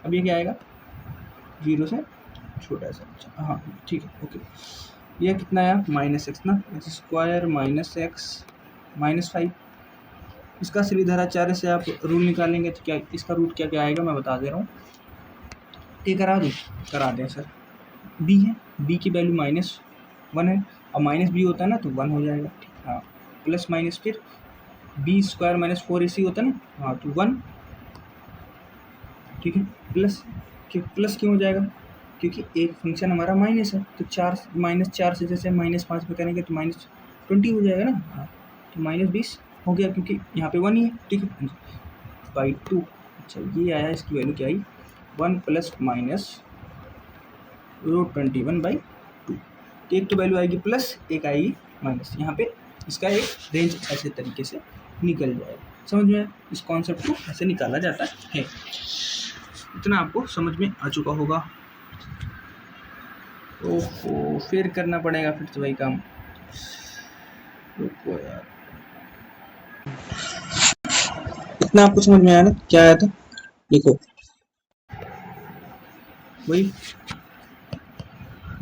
अब ये क्या आएगा? 0 से छोटा है सर। अच्छा हाँ ठीक है, ओके। यह कितना आया? माइनस एक्स ना, x square minus x minus 5। इसका श्रीधराचार्य से आप रूल निकालेंगे तो क्या इसका रूट क्या क्या आएगा मैं बता दे रहा हूँ। ये करा दूँ? करा दें सर। बी है, बी की वैल्यू -1 है, और माइनस बी होता है ना तो 1 हो जाएगा, ठीक। हाँ प्लस माइनस फिर बी स्क्वायर माइनस 4ac होता है ना, हाँ तो 1, ठीक है। प्लस प्लस क्यों हो जाएगा? क्योंकि एक फंक्शन हमारा माइनस है, तो 4 -4 से जैसे -5 में करेंगे तो -20 हो जाएगा ना, हाँ तो -20 हो गया क्योंकि यहाँ पे 1 ही है, ठीक है, बाई 2। अच्छा ये आया, इसकी वैल्यू क्या आई? 1 प्लस माइनस √21/2। एक तो वैल्यू आएगी प्लस, एक आएगी माइनस, यहाँ पे इसका एक रेंज ऐसे तरीके से निकल जाएगा। समझ में? इस कॉन्सेप्ट को ऐसे निकाला जाता है। इतना आपको समझ में आ चुका होगा। ओहो फिर करना पड़ेगा फिर तो भाई काम, रुको यार। इतना आपको समझ में आया ना? क्या आया था देखो, वही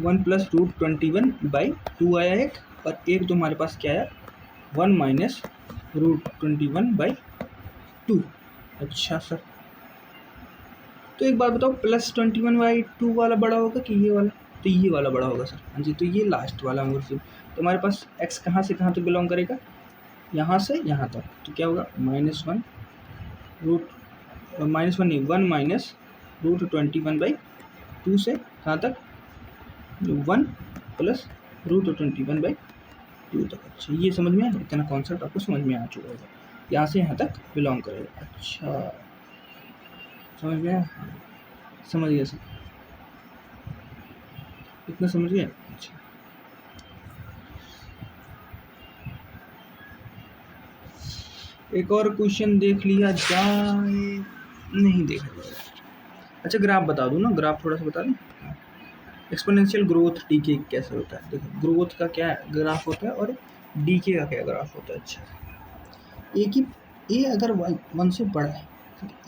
1 प्लस √21/2 आया एक, और एक तो हमारे पास क्या आया? 1 माइनस √21/2। अच्छा सर, तो एक बात बताओ, प्लस 21/2 वाला बड़ा होगा कि ये वाला? तो ये वाला बड़ा होगा सर। हाँ जी, तो ये लास्ट वाला मुझसे, तो हमारे पास x कहाँ से कहाँ तक बिलोंग करेगा? यहाँ से यहाँ तक, तो क्या होगा? -1 नहीं, 1 माइनस √21/2 से कहाँ तक? 1 प्लस √21/2 तक। अच्छा ये समझ में आया? इतना कॉन्सेप्ट आपको समझ में आ चुका होगा, यहाँ से यहाँ तक बिलोंग करेगा। अच्छा समझ में आया? समझ गया सर, इतना समझ गया। अच्छा एक और क्वेश्चन देख लिया जाए, नहीं देखा जाएगा। अच्छा ग्राफ बता दूँ ना, ग्राफ थोड़ा सा बता दूँ। एक्सपोनेंशियल ग्रोथ डीके कैसे होता है? देखो ग्रोथ का क्या ग्राफ होता है और डीके का क्या ग्राफ होता है। अच्छा ए की ए अगर 1 से बड़ा है,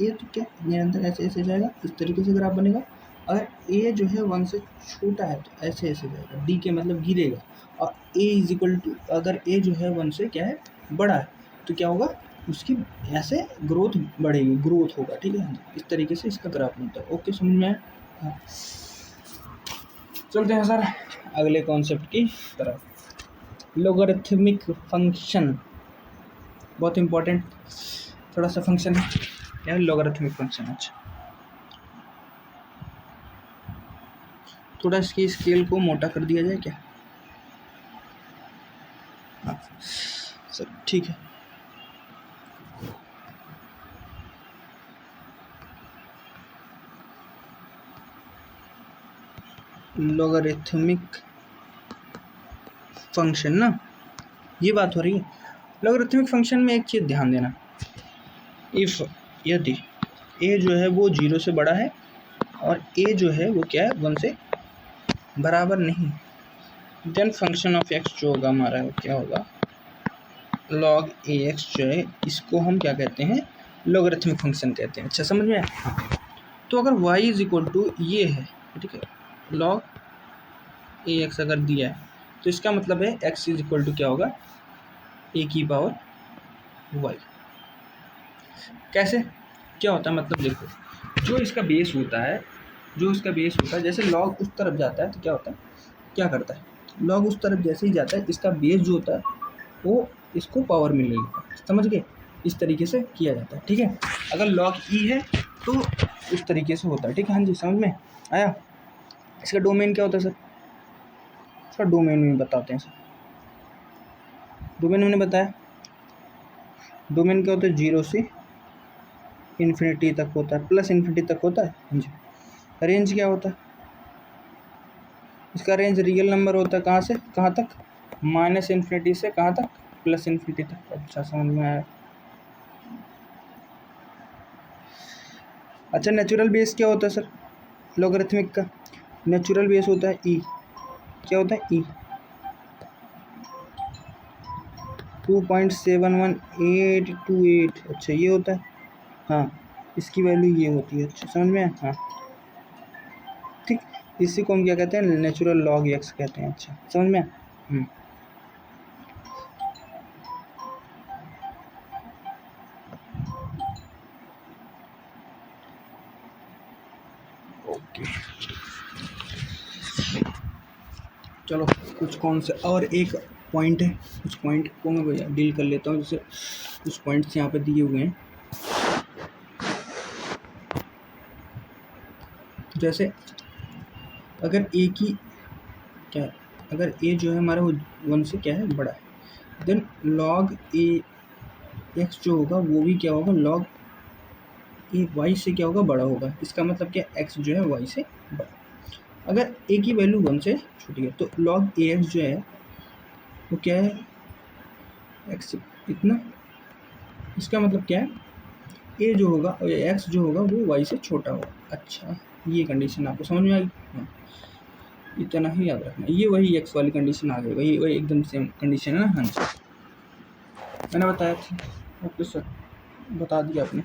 ए तो क्या निरंतर ऐसे ऐसे जाएगा, इस तरीके से ग्राफ बनेगा। अगर ए जो है 1 से छोटा है तो ऐसे ऐसे जाएगा, डी के मतलब गिरेगा। और ए इज इक्वल टू, अगर ए जो है 1 से क्या है? बड़ा है, तो क्या होगा? उसकी ऐसे ग्रोथ बढ़ेगी, ग्रोथ होगा, ठीक है। इस तरीके से इसका ग्राफ बनता है। ओके समझ में आया? हाँ चलते हैं सर अगले कॉन्सेप्ट की तरफ। लोगरिथमिक फंक्शन, बहुत इंपॉर्टेंट थोड़ा सा फंक्शन है। क्या है लोगरिथमिक फंक्शन? अच्छा थोड़ा इसकी स्केल को मोटा कर दिया जाए क्या? हाँ सर ठीक है। लॉगरिथमिक फंक्शन ना, ये बात हो रही है। लॉगरिथमिक फंक्शन में एक चीज़ ध्यान देना, इफ़ यदि ए जो है वो 0 से बड़ा है और ए जो है वो क्या है 1 से बराबर नहीं, देन फंक्शन ऑफ एक्स जो होगा हमारा क्या होगा, लॉग ए एक्स जो है इसको हम क्या कहते हैं, लॉगरिथमिक फंक्शन कहते हैं। अच्छा समझ में आया? हाँ। तो अगर y इज इक्वल टू ये है, ठीक है, लॉग ए एक्स अगर दिया है तो इसका मतलब है x इज इक्वल टू क्या होगा, ए की पावर y। कैसे क्या होता है, मतलब देखो जो इसका बेस होता है, जैसे लॉग उस तरफ जाता है तो क्या होता है, क्या करता है, लॉग उस तरफ जैसे ही जाता है इसका बेस जो होता है वो इसको पावर में ले लेता है। समझ गए? इस तरीके से किया जाता है, ठीक है। अगर लॉग ई है तो उस तरीके से होता है, ठीक है। हाँ जी, समझ में आया? इसका डोमेन क्या होता है सर? इसका डोमेन में बताते हैं सर। डोमेन मैंने बताया, डोमेन क्या होता है, 0 से इन्फिनिटी तक होता है, प्लस इन्फिनिटी तक होता है। हाँ जी। रेंज क्या होता है, इसका रेंज रियल नंबर होता है, कहाँ से कहाँ तक, माइनस इन्फिनिटी से कहाँ तक, प्लस इन्फिनिटी तक। अच्छा समझ में आया? अच्छा नेचुरल बेस क्या होता है सर लॉगरिथमिक का? नेचुरल बेस होता है ई, क्या होता है ई, 2.71828। अच्छा ये होता है, हाँ इसकी वैल्यू ये होती है। अच्छा समझ में आया? हाँ ठीक, इसी को हम क्या कहते हैं, नेचुरल लॉग एक्स कहते हैं। अच्छा समझ में आया? ओके चलो कुछ कौन से और एक पॉइंट है, कुछ पॉइंट को मैं भैया डील कर लेता हूँ। जैसे कुछ पॉइंट्स यहाँ पे दिए हुए हैं, जैसे अगर ए की क्या है, अगर ए जो है हमारा वो 1 से क्या है बड़ा है, देन लॉग ए एक्स जो होगा वो भी क्या होगा, लॉग ए वाई से क्या होगा, बड़ा होगा। इसका मतलब क्या, एक्स जो है वाई से बड़ा। अगर ए की वैल्यू 1 से छोटी है तो लॉग ए एक्स जो है वो क्या है, एक्स इतना। इसका मतलब क्या है, ए जो होगा और एक्स जो होगा वो वाई से छोटा होगा। अच्छा ये कंडीशन आपको समझ में आई? हाँ इतना ही याद रखना, ये वही एक्स वाली कंडीशन आ गई, वही एकदम सेम कंडीशन है ना। हाँ जी मैंने बताया था। ओके सर बता दिया आपने।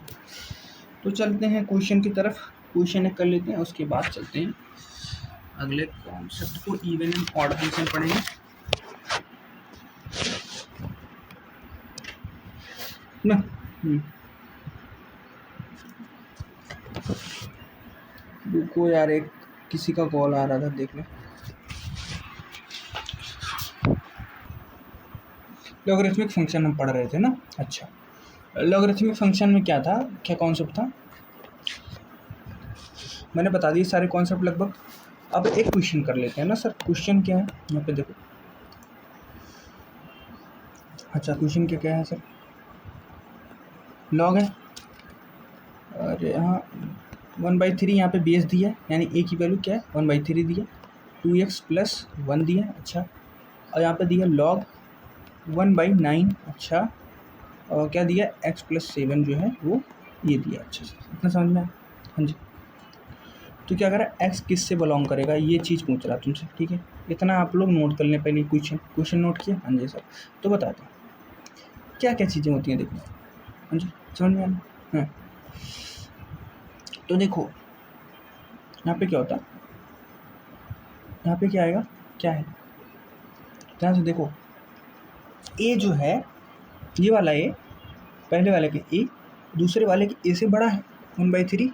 तो चलते हैं क्वेश्चन की तरफ, क्वेश्चन कर लेते हैं, उसके बाद चलते हैं अगले कॉन्सेप्ट को, इवन एंड ऑड फंक्शन पढ़ेंगे ना। रुको यार एक किसी का कॉल आ रहा था, देख लो। लॉगरिथमिक फंक्शन हम पढ़ रहे थे ना। अच्छा लॉगरिथमिक फंक्शन में क्या था, क्या कॉन्सेप्ट था, मैंने बता दिए सारे कॉन्सेप्ट लगभग। अब एक क्वेश्चन कर लेते हैं ना सर। क्वेश्चन क्या है यहाँ पे देखो। अच्छा क्वेश्चन क्या क्या है सर, लॉग है, अरे हाँ 1/3 यहाँ पे बेस दिया है, यानी ए की वैल्यू क्या है 1/3 दिया, 2x + 1 दिया। अच्छा और यहाँ पे दिया लॉग 1/9। अच्छा और क्या दिया, x + 7 जो है वो ये दिया। अच्छा सर इतना समझ में आया? हाँ जी। तो क्या करा, x किस से बिलोंग करेगा ये चीज़ पूछ रहा तुमसे, ठीक है। इतना आप लोग नोट कर लें पहले, क्वेश्चन नोट किया? हाँ जी सर। तो बताते हैं क्या क्या चीज़ें होती हैं, देखो। हाँ जी समझ में आया? हाँ तो देखो यहाँ पे क्या होता है, यहाँ पे क्या आएगा, क्या है, ध्यान से देखो। ए जो है ये वाला ए, पहले वाले के ए दूसरे वाले के ए से बड़ा है, 1/3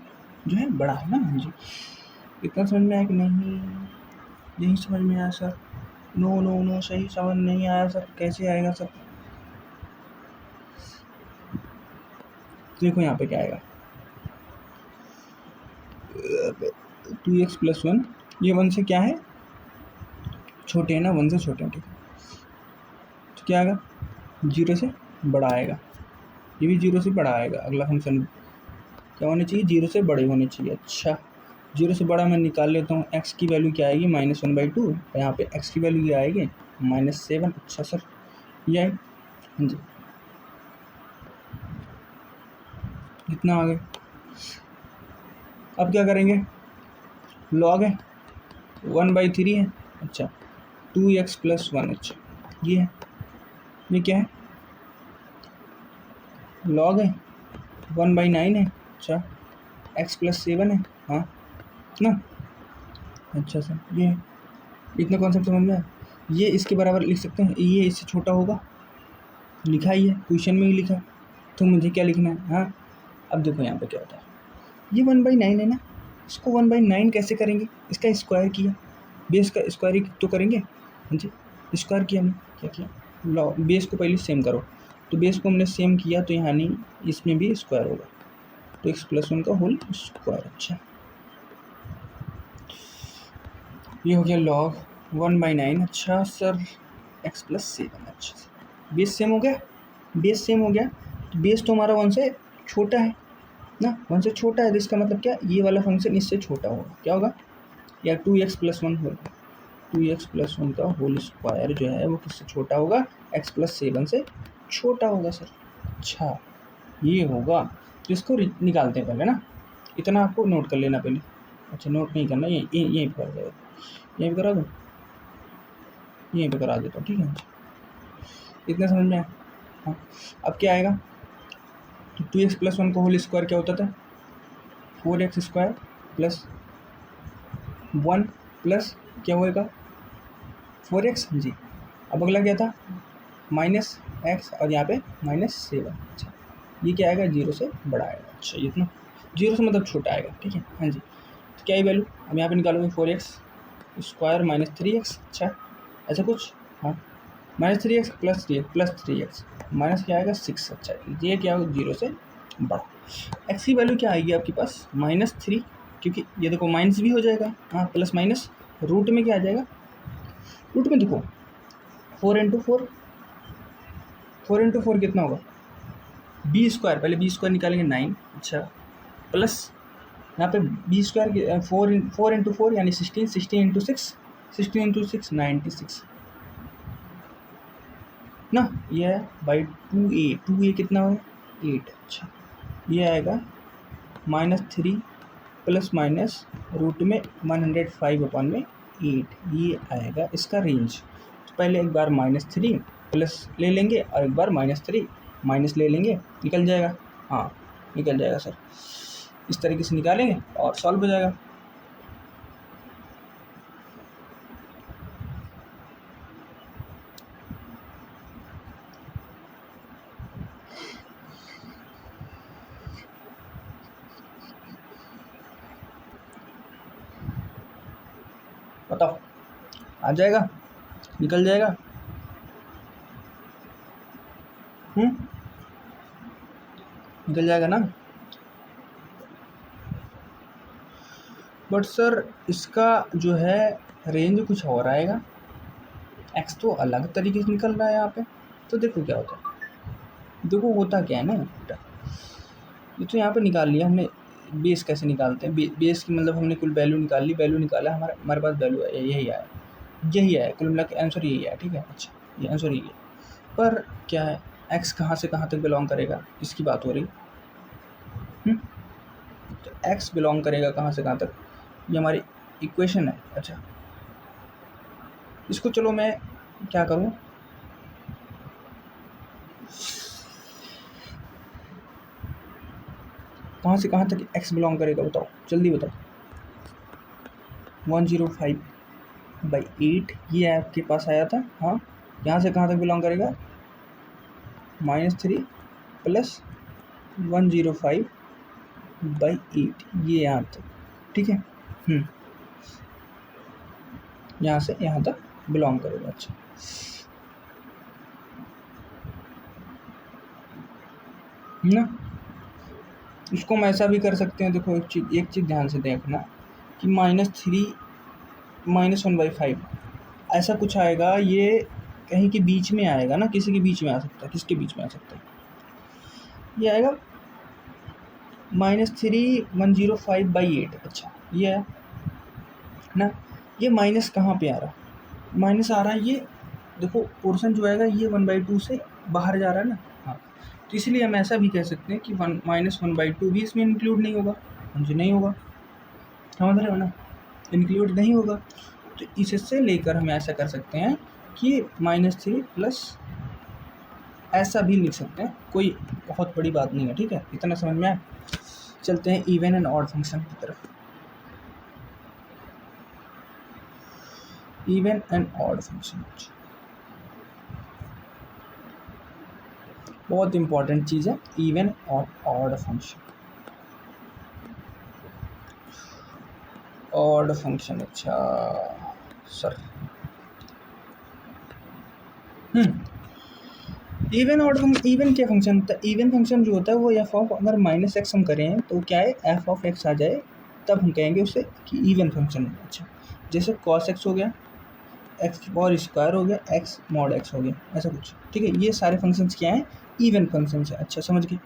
जो है बड़ा है ना। हाँ जी इतना समझ में आया कि नहीं, नहीं समझ में आया सर? नो नो नो सही समझ नहीं आया सर, कैसे आएगा सर? देखो यहाँ पे क्या आएगा, 2x + 1, ये 1 से क्या है छोटे हैं ना, 1 से छोटे हैं, ठीक है। तो क्या आएगा, 0 से बड़ा आएगा, ये भी 0 से बड़ा आएगा। अगला फंक्शन क्या होने चाहिए, 0 से बड़े होने चाहिए। अच्छा जीरो से बड़ा मैं निकाल लेता हूँ, एक्स की वैल्यू क्या आएगी -1/2, और यहाँ पे एक्स की वैल्यू क्या आएगी -7। अच्छा सर ये आए, हाँ जी कितना आ गया। अब क्या करेंगे, लॉग है 1/3 है, अच्छा 2x + 1, अच्छा ये है, ये क्या है लॉग है 1/9 है, अच्छा x + 7 है, हाँ ना, अच्छा सर ये है। इतना कॉन्सेप्ट समझ में आया। ये इसके बराबर लिख सकते हैं, ये इससे छोटा होगा, लिखा ही है क्वेश्चन में ही लिखा है, तो मुझे क्या लिखना है। हाँ अब देखो यहाँ पे क्या होता है, ये 1/9 है ना, इसको 1/9 कैसे करेंगे, इसका स्क्वायर किया, बेस का स्क्वायर ही तो करेंगे, हाँ जी स्क्वायर किया हमने, क्या किया लॉ, बेस को पहले सेम करो, तो बेस को हमने सेम किया तो यहाँ नहीं इसमें भी स्क्वायर होगा, तो x + 1 का होल स्क्वायर। अच्छा ये हो गया लॉग 1/9, अच्छा सर x + 7, अच्छा सर बेस सेम हो गया, बेस सेम हो गया, तो बेस तो हमारा 1 से छोटा है ना, 1 से छोटा है, तो इसका मतलब क्या, ये वाला फंक्शन इससे छोटा होगा, क्या होगा या 2x + 1 होगा, 2x + 1 का होल स्क्वायर जो है वो किससे छोटा होगा, x + 7 से छोटा होगा सर। अच्छा ये होगा, तो इसको निकालते हैं पहले ना, इतना आपको नोट कर लेना पहले, अच्छा नोट नहीं करना, यहीं पर कर दो, यहीं पर करा दो, यहीं पर करा देता हूँ, ठीक है इतना समझ में आया। हाँ अब क्या आएगा, तो 2x + 1 का होल स्क्वायर क्या होता था, 4x² + 1 प्लस क्या होएगा 4x जी। अब अगला क्या था -x और यहाँ पे -7, अच्छा ये क्या आएगा, 0 से बड़ा आएगा, अच्छा ये इतना 0 से मतलब छोटा आएगा, ठीक है हाँ जी। तो क्या है वैल्यू, अब यहाँ पे निकालोगे 4x² - 3x, अच्छा ऐसा कुछ, हाँ -3x + 3x माइनस क्या आएगा 6, अच्छा ये क्या होगा 0 से बड़ा। x की वैल्यू क्या आएगी आपके पास -3, क्योंकि ये देखो माइनस भी हो जाएगा, हाँ प्लस माइनस रूट में क्या आ जाएगा, रूट में देखो 4 × 4 कितना होगा b², पहले b² निकालेंगे 9, अच्छा प्लस यहाँ पे b², 4 × 4 यानी 16, 16 × 6, 16 × 6 96 ना, ये है बाई 2a कितना होगा 8, अच्छा ये आएगा -3 प्लस माइनस रूट में 105/8, ये आएगा इसका रेंज। तो पहले एक बार -3 प्लस ले लेंगे और एक बार -3 माइनस ले लेंगे, निकल जाएगा, हाँ निकल जाएगा सर, इस तरीके से निकालेंगे और सॉल्व हो जाएगा। बताओ आ जाएगा, निकल जाएगा, निकल जाएगा ना। बट सर इसका जो है रेंज कुछ और आएगा, एक्स तो अलग तरीके से निकल रहा है यहाँ पे, तो देखो क्या होता है, देखो होता क्या है ना बेटा, ये तो यहाँ पे निकाल लिया हमने, बेस कैसे निकालते हैं, बेस की मतलब हमने कुल वैल्यू निकाल ली, वैल्यू निकाला, हमारे पास वैल्यू है यही आया, कुल मिला के आंसर यही आया, ठीक है अच्छा ये आंसर यही है। पर क्या है एक्स कहाँ से कहाँ तक बिलोंग करेगा, इसकी बात हो रही, तो एक्स बिलोंग करेगा कहाँ से कहाँ तक, ये हमारी इक्वेशन है। अच्छा इसको चलो मैं क्या करूँ, कहाँ से कहाँ तक x बिलोंग करेगा बताओ, जल्दी बताओ। 105/8 ये आपके पास आया था, हाँ यहाँ से कहाँ तक बिलोंग करेगा -3 प्लस 105/8 ये यहाँ तक, ठीक है यहाँ से यहाँ तक बिलोंग करेगा। अच्छा ना, इसको हम ऐसा भी कर सकते हैं, देखो एक चीज़ ध्यान से देखना कि -3 -1/5 ऐसा कुछ आएगा, ये कहीं के बीच में आएगा ना, किसी के बीच में आ सकता है, किसके बीच में आ सकता है, ये आएगा -3 105/8, अच्छा ये है ना, ये माइनस कहाँ पे आ रहा है, माइनस आ रहा है, ये देखो पोर्शन जो आएगा ये 1/2 से बाहर जा रहा है ना, हाँ, तो इसलिए हम ऐसा भी कह सकते हैं कि -1/2 भी इसमें इंक्लूड नहीं होगा, जी नहीं होगा, समझ रहे हो ना, इंक्लूड नहीं होगा। तो इससे लेकर हम ऐसा कर सकते हैं कि -3 प्लस ऐसा भी लिख सकते हैं, कोई बहुत बड़ी बात नहीं है, ठीक है, इतना समझ में आया। चलते हैं इवन एंड ऑड फंक्शन की तरफ। इवन एंड ऑड फंक्शन बहुत इंपॉर्टेंट चीज़ है, इवन और ऑड फंक्शन। ऑड फंक्शन, अच्छा sir, even odd function, even क्या फंक्शन होता है, इवन फंक्शन जो होता है वो एफ ऑफ, अगर -x हम करें तो क्या है, एफ ऑफ x आ जाए तब हम कहेंगे उसे कि इवन फंक्शन है। अच्छा, जैसे cos x हो गया, x और स्क्वायर हो गया, x mod x हो गया, ऐसा कुछ, ठीक है, ये सारे फंक्शंस क्या हैं, इवन फंक्शंस है। अच्छा समझ गए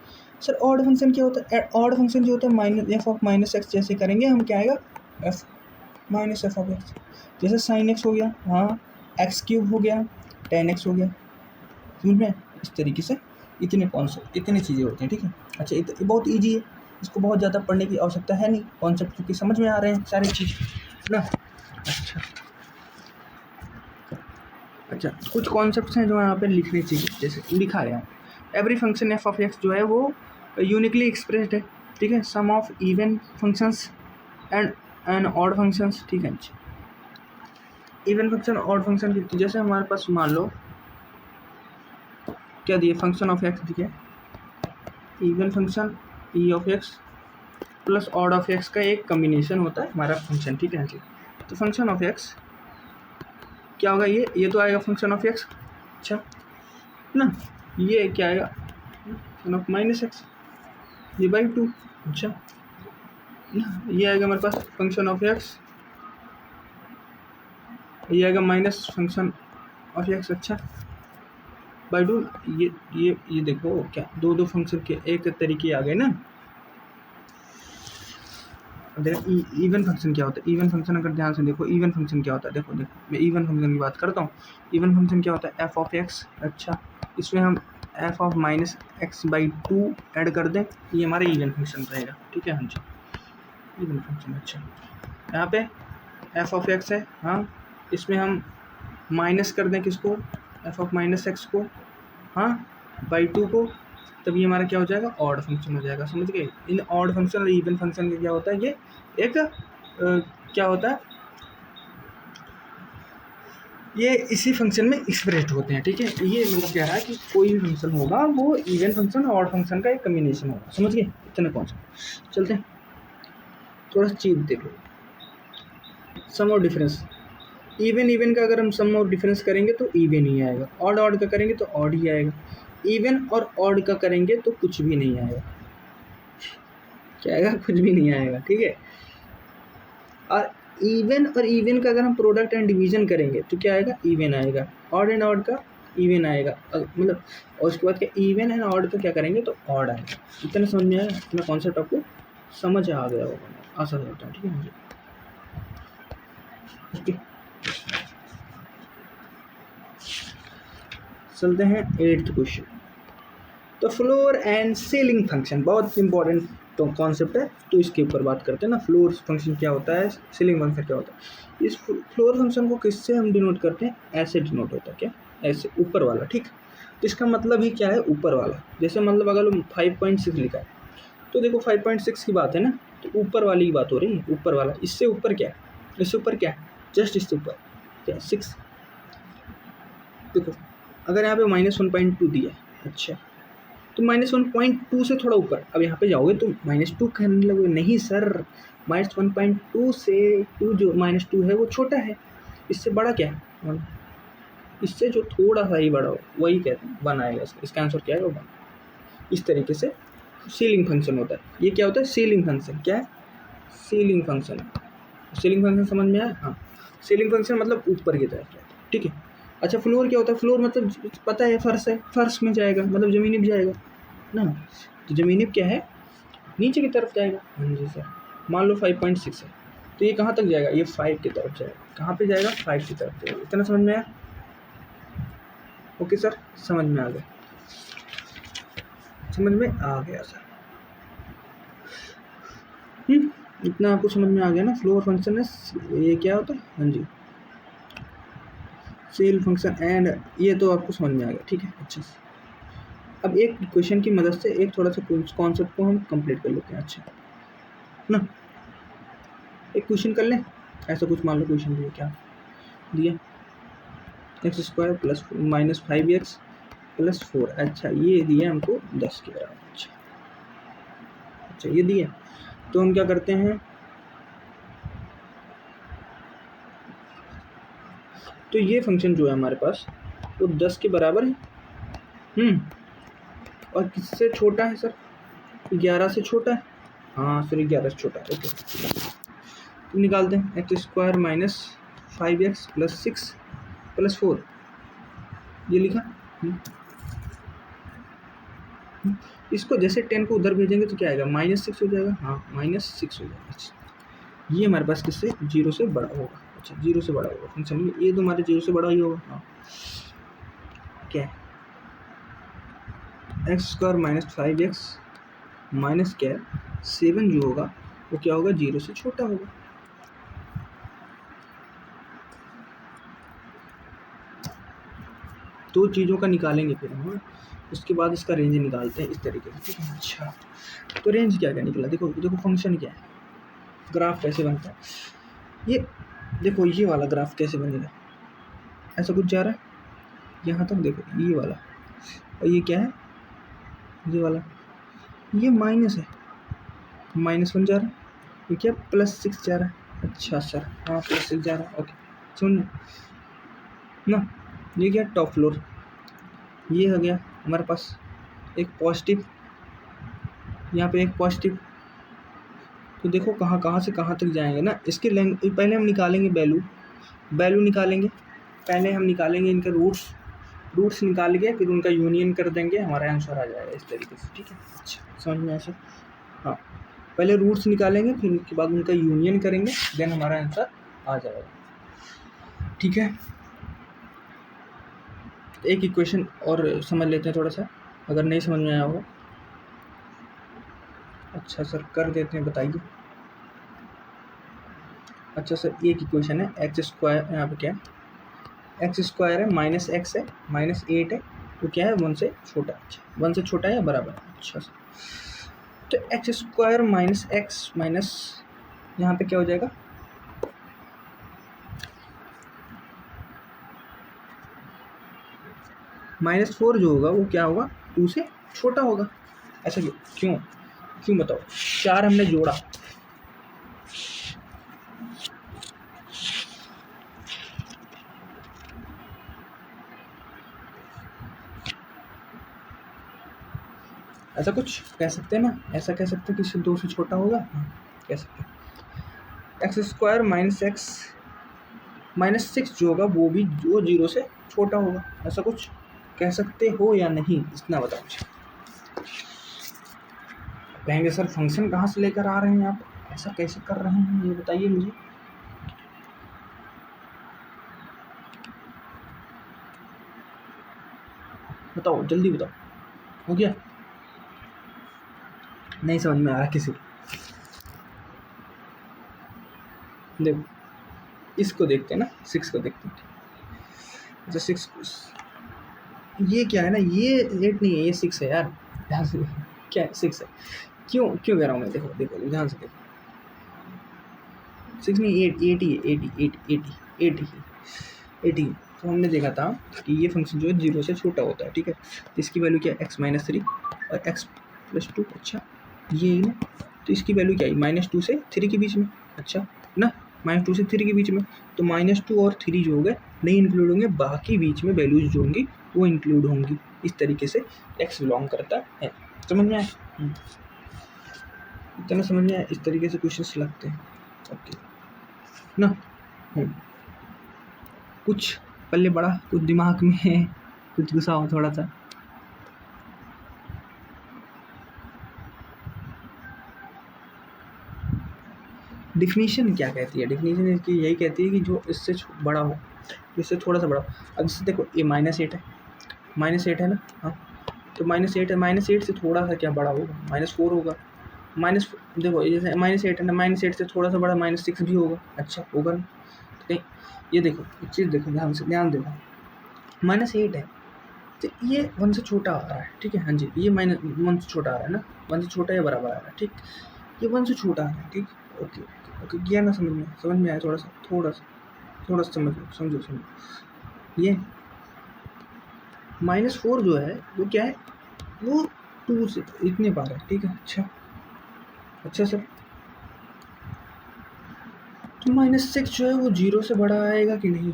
सर। ऑड फंक्शन क्या होता है, ऑड फंक्शन जो होता है एफ ऑफ -x जैसे करेंगे हम, क्या आएगा, एफ ऑफ x, जैसे sin x हो गया, हाँ, x³ हो गया, tan x हो गया, समझ में, इस तरीके से इतने कॉन्सेप्ट, इतनी चीज़ें होती हैं, ठीक है। अच्छा, ये बहुत ईजी है, इसको बहुत ज़्यादा पढ़ने की आवश्यकता है नहीं, कॉन्सेप्ट क्योंकि समझ में आ रहे हैं सारी चीज़ ना। अच्छा, कुछ कॉन्सेप्ट्स हैं जो यहाँ पे लिखने चाहिए, जैसे लिखा है यहाँ, every function F of X जो है वो यूनिकली एक्सप्रेस्ड है, ठीक है, sum of even functions and odd functions, ठीक है। अच्छा, इवन फंक्शन ऑड फंक्शन की, जैसे हमारे पास मान लो क्या दिए, फंक्शन ऑफ एक्स दिए, even function E of x plus odd of x का एक कम्बिनेशन होता है हमारा फंक्शन, ठीक है जी। तो फंक्शन ऑफ एक्स क्या होगा, ये तो आएगा फंक्शन ऑफ एक्स, अच्छा ना, ये क्या आएगा, फंक्शन ऑफ -x, ये /2, अच्छा, ये आएगा हमारे पास फंक्शन ऑफ एक्स, ये आएगा माइनस फंक्शन ऑफ एक्स, अच्छा /2, ये देखो क्या दो फंक्शन के एक तरीके आ गए ना। देखो इवन फंक्शन क्या होता है, इवन फंक्शन अगर ध्यान से देखो, इवन फंक्शन क्या होता है, देखो मैं इवन फंक्शन की बात करता हूँ। इवन फंक्शन क्या होता है, एफ ऑफ एक्स, अच्छा इसमें हम एफ ऑफ -x/2 ऐड कर दें, ये हमारा इवन फंक्शन रहेगा, ठीक है, हाँ जी, इवन फंक्शन। अच्छा, यहाँ पे एफ ऑफ एक्स है, हाँ, इसमें हम माइनस कर दें किसको, एफ ऑफ -x को, हाँ, /2 को, तब ये हमारा क्या हो जाएगा, ऑड फंक्शन हो जाएगा, समझ गए। इन ऑड फंक्शन और इवन फंक्शन का क्या होता है, ये एक क्या होता है, ये इसी फंक्शन में एक्सप्रेस्ड होते हैं, ठीक है। ये मतलब कह रहा है कि कोई भी फंक्शन होगा वो इवन फंक्शन और ऑड फंक्शन का एक कम्बिनेशन होगा, समझ गए, इतना कौन सा। चलते हैं थोड़ा सा चीज देख लो, सम और डिफरेंस। इवन का अगर हम सम और डिफरेंस करेंगे तो इवन ही आएगा, ऑड का करेंगे तो ऑड ही आएगा, इवन और ऑड का करेंगे तो कुछ भी नहीं आएगा, क्या आएगा, कुछ भी नहीं आएगा, ठीक है। और इवन का अगर हम प्रोडक्ट एंड डिवीजन करेंगे तो क्या आएगा, इवन आएगा, ऑड एंड ऑड का इवन आएगा, मतलब, और उसके बाद क्या, इवन एंड ऑड का क्या करेंगे तो ऑड आएगा। इतना समझ में आया, इतना कॉन्सेप्ट आपको समझ आ गया होगा, आसान होता है, ठीक है मुझे, ओके। चलते हैं 8th क्वेश्चन। तो फ्लोर एंड सीलिंग फंक्शन बहुत इंपॉर्टेंट तो कॉन्सेप्ट है, तो इसके ऊपर बात करते हैं ना। फ्लोर फंक्शन क्या होता है, सीलिंग फंक्शन क्या होता है। इस फ्लोर फंक्शन को किससे हम डिनोट करते हैं, ऐसे डिनोट होता है, क्या, ऐसे, ऊपर वाला, ठीक। तो इसका मतलब ही क्या है, ऊपर वाला, जैसे मतलब अगर 5.6 लिखा है तो देखो 5.6 की बात है ना, तो ऊपर वाली की बात हो रही है, ऊपर वाला, इससे ऊपर क्या है, इससे ऊपर क्या है, जस्ट इससे ऊपर क्या, 6। देखो अगर यहाँ पे -1.2 दिया है, अच्छा, तो -1.2 से थोड़ा ऊपर, अब यहाँ पे जाओगे तो -2 करने लगोगे, नहीं सर, -1.2 से 2 जो -2 है वो छोटा है, इससे बड़ा क्या है 1, इससे जो थोड़ा सा ही बड़ा हो वही कहते हैं 1 आएगा, इसका आंसर क्या है, वो 1। इस तरीके से सीलिंग फंक्शन होता है। ये क्या होता है, सीलिंग फंक्शन, क्या है, सीलिंग फंक्शन। सीलिंग फंक्शन समझ में आया, हाँ, सीलिंग फंक्शन मतलब ऊपर की तरफ, ठीक है। अच्छा, फ्लोर क्या होता है, फ्लोर मतलब पता है फर्श है, फर्श में जाएगा, मतलब ज़मीनी भी जाएगा ना, तो ज़मीनी क्या है, नीचे की तरफ जाएगा, हाँ जी सर। मान लो 5.6 है, तो ये कहाँ तक जाएगा, ये 5 की तरफ जाएगा। कहाँ पे जाएगा, 5 की तरफ जाएगा। इतना समझ में आया? ओके सर, समझ में आ गया, समझ में आ गया सर। इतना आपको समझ में आ गया ना। फ्लो फंक्शन है ये क्या होता है, हाँ जी, सेल फंक्शन एंड, ये तो आपको समझ में आ गया, ठीक है। अच्छा, अब एक क्वेश्चन की मदद से एक थोड़ा सा कॉन्सेप्ट को हम कंप्लीट कर लेते हैं। अच्छा ना, एक क्वेश्चन कर लें। ऐसा कुछ मान लो क्वेश्चन दिया, क्या दिया, x² प्लस -5x प्लस 4। अच्छा, ये दिया हमको 10 के बराबर। अच्छा ये दिया, तो हम क्या करते हैं, तो ये फंक्शन जो है हमारे पास वो 10 के बराबर है। और किससे छोटा है सर, 11 से छोटा है। हाँ सॉरी, 11 से छोटा है। ओके, तो निकालते हैं x² minus 5x plus 6 plus 4, ये लिखा। इसको जैसे 10 को उधर भेजेंगे तो क्या आएगा, -6 हो जाएगा। हाँ, -6 हो जाएगा। अच्छा, ये हमारे पास किससे, 0 से बड़ा होगा। अच्छा, 0 से बड़ा होगा फंक्शन, ये तो हमारे 0 से बड़ा ही होगा। हाँ, क्या है, x² माइनस 5x माइनस क्या, 7 जो होगा वो क्या होगा, 0 से छोटा होगा। दो चीज़ों का निकालेंगे फिर हम, उसके बाद इसका रेंज निकालते हैं इस तरीके से, ठीक है। अच्छा, तो रेंज क्या क्या निकला, देखो देखो फंक्शन क्या है, ग्राफ कैसे बनता है, ये देखो, ये वाला ग्राफ कैसे बनेगा, ऐसा कुछ जा रहा है यहाँ तक, देखो ये वाला, और ये क्या है, ये वाला, ये माइनस है, -1 जा रहा है, ये क्या +6 जा रहा है। अच्छा सर, हाँ +6 जा रहा है, ओके सुन ना। ये क्या, टॉप फ्लोर, ये हो गया हमारे पास एक पॉजिटिव, यहाँ पे एक पॉजिटिव। तो देखो कहाँ कहाँ से कहाँ तक जाएंगे ना, इसके पहले हम निकालेंगे वैल्यू निकालेंगे, पहले हम निकालेंगे इनके रूट्स निकाल के फिर उनका यूनियन कर देंगे, हमारा आंसर आ जाएगा इस तरीके से, ठीक है। अच्छा, समझ में आया? हाँ, पहले रूट्स निकालेंगे फिर उसके बाद उनका यूनियन करेंगे, देन हमारा आंसर आ जाएगा, ठीक है। एक इक्वेशन और समझ लेते हैं थोड़ा सा, अगर नहीं समझ में आया होगा। अच्छा सर, कर देते हैं, बताइए। अच्छा सर, एक इक्वेशन है x², यहाँ पे क्या है, x² है, -x है, -8 है, तो क्या है, 1 से छोटा। अच्छा, 1 से छोटा है या बराबर है। अच्छा सर, तो x² माइनस x माइनस, यहाँ पे क्या हो जाएगा, -4 जो होगा वो क्या होगा, 2 से छोटा होगा। ऐसा क्यों क्यों बताओ, 4 हमने जोड़ा, ऐसा कुछ कह सकते हैं ना, ऐसा कह सकते हैं कि इससे 2 से छोटा होगा, कह सकते हैं। x² माइनस x माइनस 6 जो होगा वो भी वो 0 से छोटा होगा, ऐसा कुछ कह सकते हो या नहीं, इतना बताओ मुझे। कहेंगे सर फंक्शन कहाँ से लेकर आ रहे हैं आप, ऐसा कैसे कर रहे हैं, ये बताइए मुझे। बताओ जल्दी बताओ, हो गया, नहीं समझ में आ रहा किसी को। देखो इसको देखते हैं ना, 6 को देखते हैं। अच्छा 6, ये क्या है ना, ये 8 नहीं है, ये 6 है यार, ध्यान से देखो, क्या है 6 है, क्यों क्यों कह रहा हूँ मैं, देखो देखो ध्यान से देखो, 6 नहीं, 8 ही है, 80। तो हमने देखा था कि ये फंक्शन जो है 0 से छोटा होता है, ठीक है। तो इसकी वैल्यू क्या है, x-3 और x+2। अच्छा, ये ना, तो इसकी वैल्यू क्या है, -2 से 3 के बीच में। अच्छा ना, -2 से 3 के बीच में, तो -2 और 3 जो होंगे नहीं इंक्लूड होंगे, बाकी बीच में वैल्यूज जो होंगी वो इंक्लूड होंगी। इस तरीके से x बिलोंग करता है, समझ में आया, इतना समझ में आया, इस तरीके से क्वेश्चंस लगते हैं, ओके ना। कुछ पल्ले बड़ा, कुछ दिमाग में है, कुछ गुस्सा हो थोड़ा सा। डिफिनीशन क्या कहती है, डिफिनीशन इसकी यही कहती है कि जो इससे बड़ा हो, इससे थोड़ा सा बड़ा। अब इससे देखो ये -8 है, -8 है ना, हाँ तो -8 है, -8 से थोड़ा सा क्या बड़ा होगा, -4 होगा। माइनस देखो ये जैसे -8 है ना, -8 से थोड़ा सा बड़ा -6 भी होगा, अच्छा होगा ना। तो कहीं ये देखो एक चीज़ देखो, ध्यान से ध्यान देखो, -8 है तो ये 1 से छोटा आ रहा है, ठीक है, हाँ जी ये -1 से छोटा आ रहा है ना, 1 से छोटा या बराबर आ रहा है, ठीक, ये 1 से छोटा आ रहा है, ठीक, ओके ओके ओके, किया ना, समझ में आया, थोड़ा सा समझो। ये -4 जो है वो क्या है, वो 2 से इतने पार है, ठीक है, अच्छा सर, तो -6 जो है वो 0 से बड़ा आएगा कि नहीं,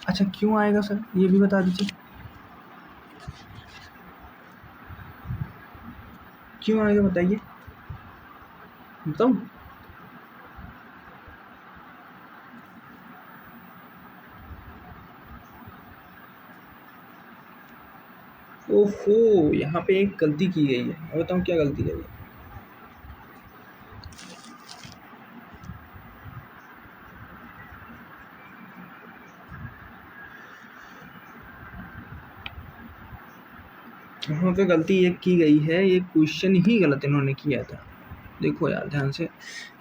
अच्छा क्यों आएगा सर ये भी बता दीजिए, क्यों आएगा बताइए, बताऊँ? ओहो, यहाँ पे एक गलती की गई है, मैं बताऊँ क्या गलती गई है। यहाँ पे गलती एक की गई है, ये क्वेश्चन ही गलत इन्होंने किया था। देखो यार ध्यान से,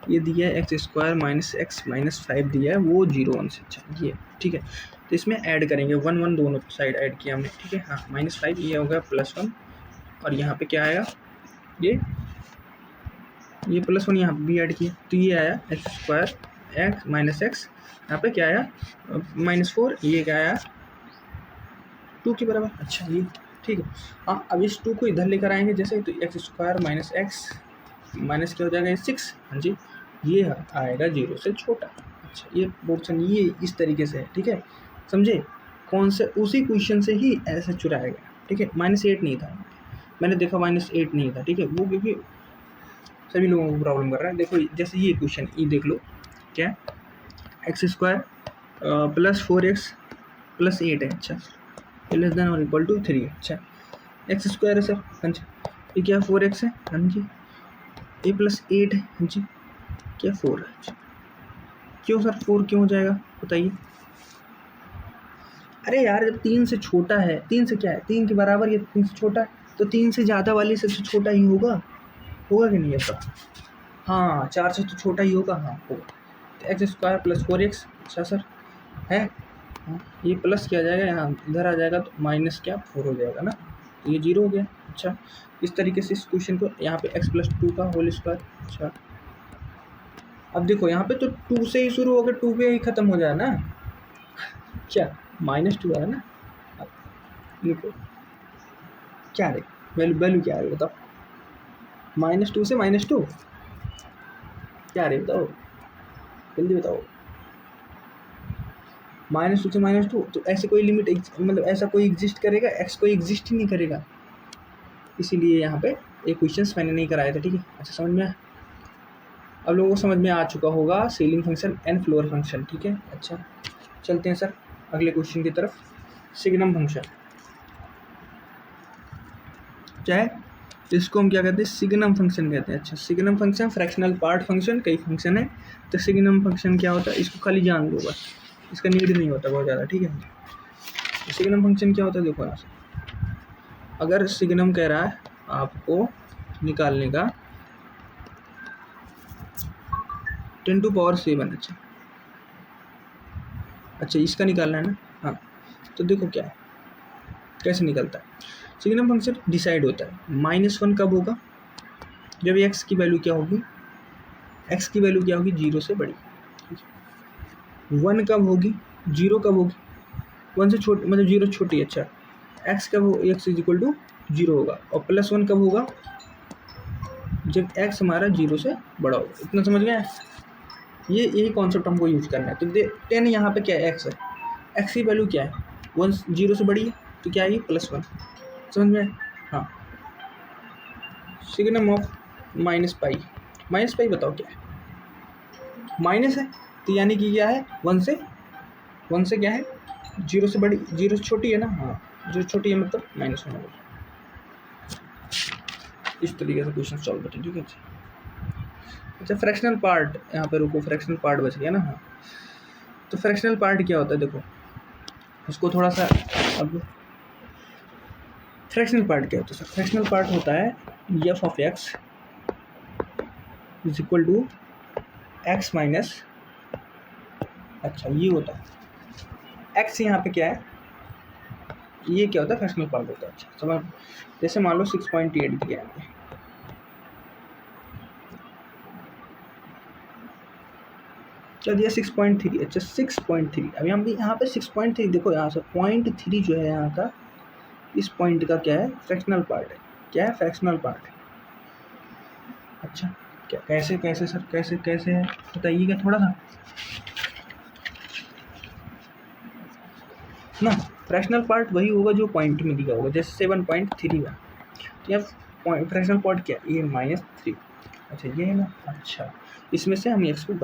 ये दिया है x² - x - 5 दिया है, वो 0 1 से, अच्छा ये ठीक है, तो इसमें ऐड करेंगे 1 1 दोनों साइड ऐड किया हमने, ठीक है, हाँ -5 ये हो गया +1, और यहाँ पे क्या आएगा, ये +1 यहाँ पे भी ऐड किया, तो ये आया x² x - x, यहाँ पे क्या आया -4, ये क्या आया 2 के बराबर, अच्छा ये ठीक है। हाँ अब इस 2 को इधर लेकर आएंगे जैसे, तो x² - x माइनस क्या हो जाएगा, 6, हाँ जी ये आएगा 0 से छोटा, अच्छा ये पोर्शन ये इस तरीके से है, ठीक है, समझे, कौन से उसी क्वेश्चन से ही ऐसे चुराया गया, ठीक है, -8 नहीं था, मैंने देखा -8 नहीं था, ठीक है, वो क्योंकि सभी लोगों को प्रॉब्लम कर रहा है। देखो जैसे ये क्वेश्चन ये देख लो, क्या x² + 4x + 8 है, अच्छा < 3, अच्छा x² है सर, हाँ जी, ये क्या 4x है, हाँ जी, a + 8 है, हाँ जी, क्या 4 है, अच्छा क्यों सर 4 क्यों हो जाएगा बताइए, अरे यार जब 3 से छोटा है, 3 से क्या है, 3 के बराबर, ये 3 से छोटा है, तो 3 से ज़्यादा वाले से तो छोटा ही होगा कि नहीं ऐसा, हाँ 4 से तो छोटा ही होगा, हाँ होगा, तो x² + 4x, अच्छा सर है, हाँ ये प्लस किया जाएगा, यहाँ इधर आ जाएगा तो माइनस क्या 4 हो जाएगा ना, तो ये 0 हो गया, अच्छा इस तरीके से इस क्वेश्चन को यहाँ पे x + 2 का होल स्क्वायर, अच्छा अब देखो यहाँ पे तो 2 से ही शुरू होकर 2 पे ही ख़त्म हो जाए ना, क्या -2 है ना, अब देखो क्या रे वैल्यू क्या है बताओ, -2 से -2 क्या रे बताओ, जल्दी बताओ, -2 से -2, तो ऐसे कोई लिमिट मतलब ऐसा कोई एग्जिस्ट करेगा, x कोई एग्जिस्ट ही नहीं करेगा, इसीलिए यहाँ पे ये क्वेश्चंस मैंने नहीं कराए थे, ठीक है, अच्छा समझ में आया, अब लोगों को समझ में आ चुका होगा ceiling function and floor function, ठीक है, अच्छा चलते हैं सर अगले क्वेश्चन की तरफ, सिग्नम फंक्शन, चाहे इसको हम क्या कहते हैं, सिग्नम फंक्शन कहते हैं, अच्छा signum function fractional part function, कई फंक्शन है, तो सिग्नम फंक्शन क्या होता है इसको खाली जान लो बस, इसका नीड नहीं होता बहुत ज़्यादा, ठीक है, तो सिग्नम फंक्शन क्या होता है, देखो यहाँ से अगर सिग्नम कह रहा है आपको निकालने का 10⁻⁷, अच्छा इसका निकालना है ना, हाँ तो देखो क्या है कैसे निकलता है, सिग्नम फंक्शन डिसाइड होता है -1 कब होगा, जब x की वैल्यू क्या होगी, x की वैल्यू क्या होगी 0 से बड़ी, 1 कब होगी, 0 कब होगी, 1 से छोटी मतलब 0 छोटी, अच्छा x कब हो, x = 0 होगा, और +1 कब होगा, जब x हमारा 0 से बड़ा होगा, इतना समझ गए, ये यही कॉन्सेप्ट हमको यूज करना है, तो 10 यहाँ पे क्या है x है, x की वैल्यू क्या है 1 0 से बड़ी है, तो क्या है ये +1, समझ में, हाँ सिग्नम ऑफ -π बताओ क्या है, माइनस है, तो यानी कि क्या है 1 से क्या है 0 से बड़ी, 0 से छोटी है ना, हाँ 0 छोटी है मतलब -1 होगा, इस तरीके से क्वेश्चन सॉल्व होते हैं, ठीक है। अच्छा फ्रैक्शनल पार्ट, यहाँ पे रुको, फ्रैक्शनल पार्ट बच गया ना। हाँ, तो फ्रैक्शनल पार्ट क्या होता है, देखो उसको थोड़ा सा, अब फ्रैक्शनल पार्ट क्या होता है सर? फ्रैक्शनल पार्ट होता है f of x is equal to x minus, अच्छा ये होता है एक्स, यहाँ पे क्या है, ये क्या होता है, फ्रैक्शनल पार्ट होता है। अच्छा समझ, जैसे मान लो 6.8 दिया है, क्या दिया 6.3, अच्छा 6.3, अभी हम भी यहाँ पे 6.3, देखो यहाँ से 0.3 जो है यहाँ का, इस पॉइंट का क्या है, फ्रैक्शनल पार्ट है। क्या है, फ्रैक्शनल पार्ट है। अच्छा क्या, कैसे कैसे सर, कैसे कैसे है बताइएगा थोड़ा सा ना। फ्रैक्शनल पार्ट वही होगा जो पॉइंट में दिया होगा, जैसे 7.3 है, तो यहाँ फ्रैक्शनल पार्ट क्या है, ये -3, अच्छा ये है ना। अच्छा इसमें से हम एक्स को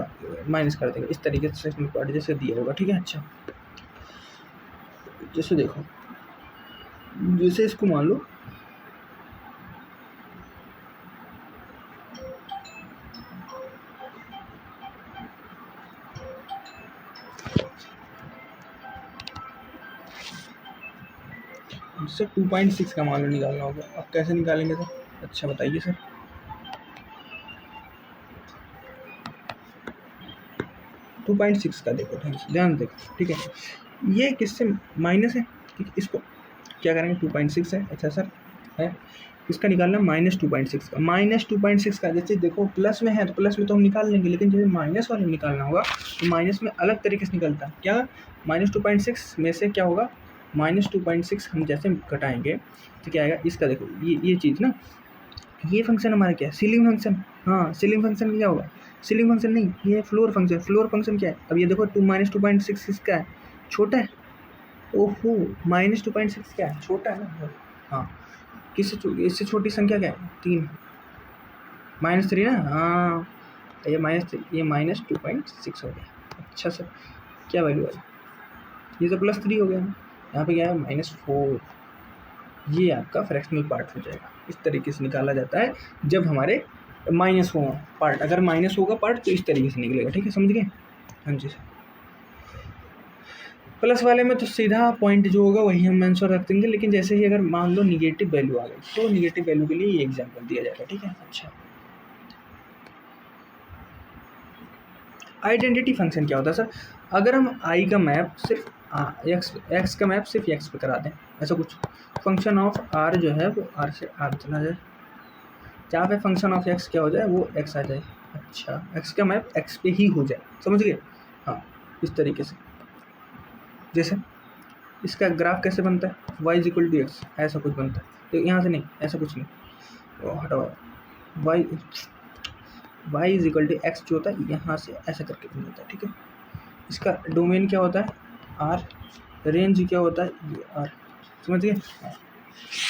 माइनस कर देंगे, इस तरीके से फ्रैक्शनल पार्ट जैसे दिया होगा, ठीक है। अच्छा जैसे देखो, जैसे इसको मान लो इससे 2.6 का मान लो निकालना होगा, अब कैसे निकालेंगे सर? अच्छा बताइए सर। 2.6 का देखो, ध्यान देखो, ठीक है, ये किससे माइनस है, इसको क्या करेंगे, 2.6 है, अच्छा सर है, इसका निकालना -2.6 का, -2.6 का, जैसे देखो प्लस में है तो प्लस में तो हम निकाल लेंगे, लेकिन जैसे माइनस वाले निकालना होगा तो माइनस में अलग तरीके से निकलता है। क्या, -2.6 में से क्या होगा, -2.6 हम जैसे घटाएंगे तो क्या आएगा, इसका देखो ये चीज़ ना, ये फंक्शन हमारा क्या है, सीलिंग फंक्शन। हाँ सीलिंग फंक्शन क्या होगा, सीलिंग फंक्शन नहीं, ये फ्लोर फंक्शन। फ्लोर फंक्शन क्या है, अब ये देखो -2.6 इसका है, छोटा है, ओहो -2.6 क्या है, छोटा है ना। हाँ किससे, इससे छोटी संख्या क्या है, 3, -3 ना। हाँ ये -2.6 हो गया। अच्छा सर क्या वैल्यू आई, ये तो +3 हो गया, यहाँ पे क्या है -4, ये आपका फ्रैक्शनल पार्ट हो जाएगा। इस तरीके से निकाला जाता है जब हमारे माइनस हो पार्ट, अगर माइनस होगा पार्ट तो इस तरीके से निकलेगा, ठीक है, समझ गए। हाँ जी सर, प्लस वाले में तो सीधा पॉइंट जो होगा वही हम आंसर रख देंगे, लेकिन जैसे ही अगर मान लो निगेटिव वैल्यू आ गई तो निगेटिव वैल्यू के लिए ये एग्जाम्पल दिया जाएगा, ठीक है। अच्छा आइडेंटिटी फंक्शन क्या होता है सर, अगर हम आई का मैप सिर्फ एक्स का मैप सिर्फ एक्स पे करा दें, ऐसा कुछ, फंक्शन ऑफ आर जो है वो आर से आर चला जाए, जहाँ पे फंक्शन ऑफ एक्स क्या हो जाए, वो एक्स आ जाए। अच्छा एक्स का मैप एक्स पे ही हो जाए, समझ गए। हाँ इस तरीके से, जैसे इसका ग्राफ कैसे बनता है, y = x, ऐसा कुछ बनता है, तो यहाँ से नहीं, ऐसा कुछ नहीं, तो हटाओ, y = x जो होता है यहाँ से ऐसा करके बन जाता है, ठीक है। इसका डोमेन क्या होता है, r, रेंज क्या होता है, ये r, समझ गए।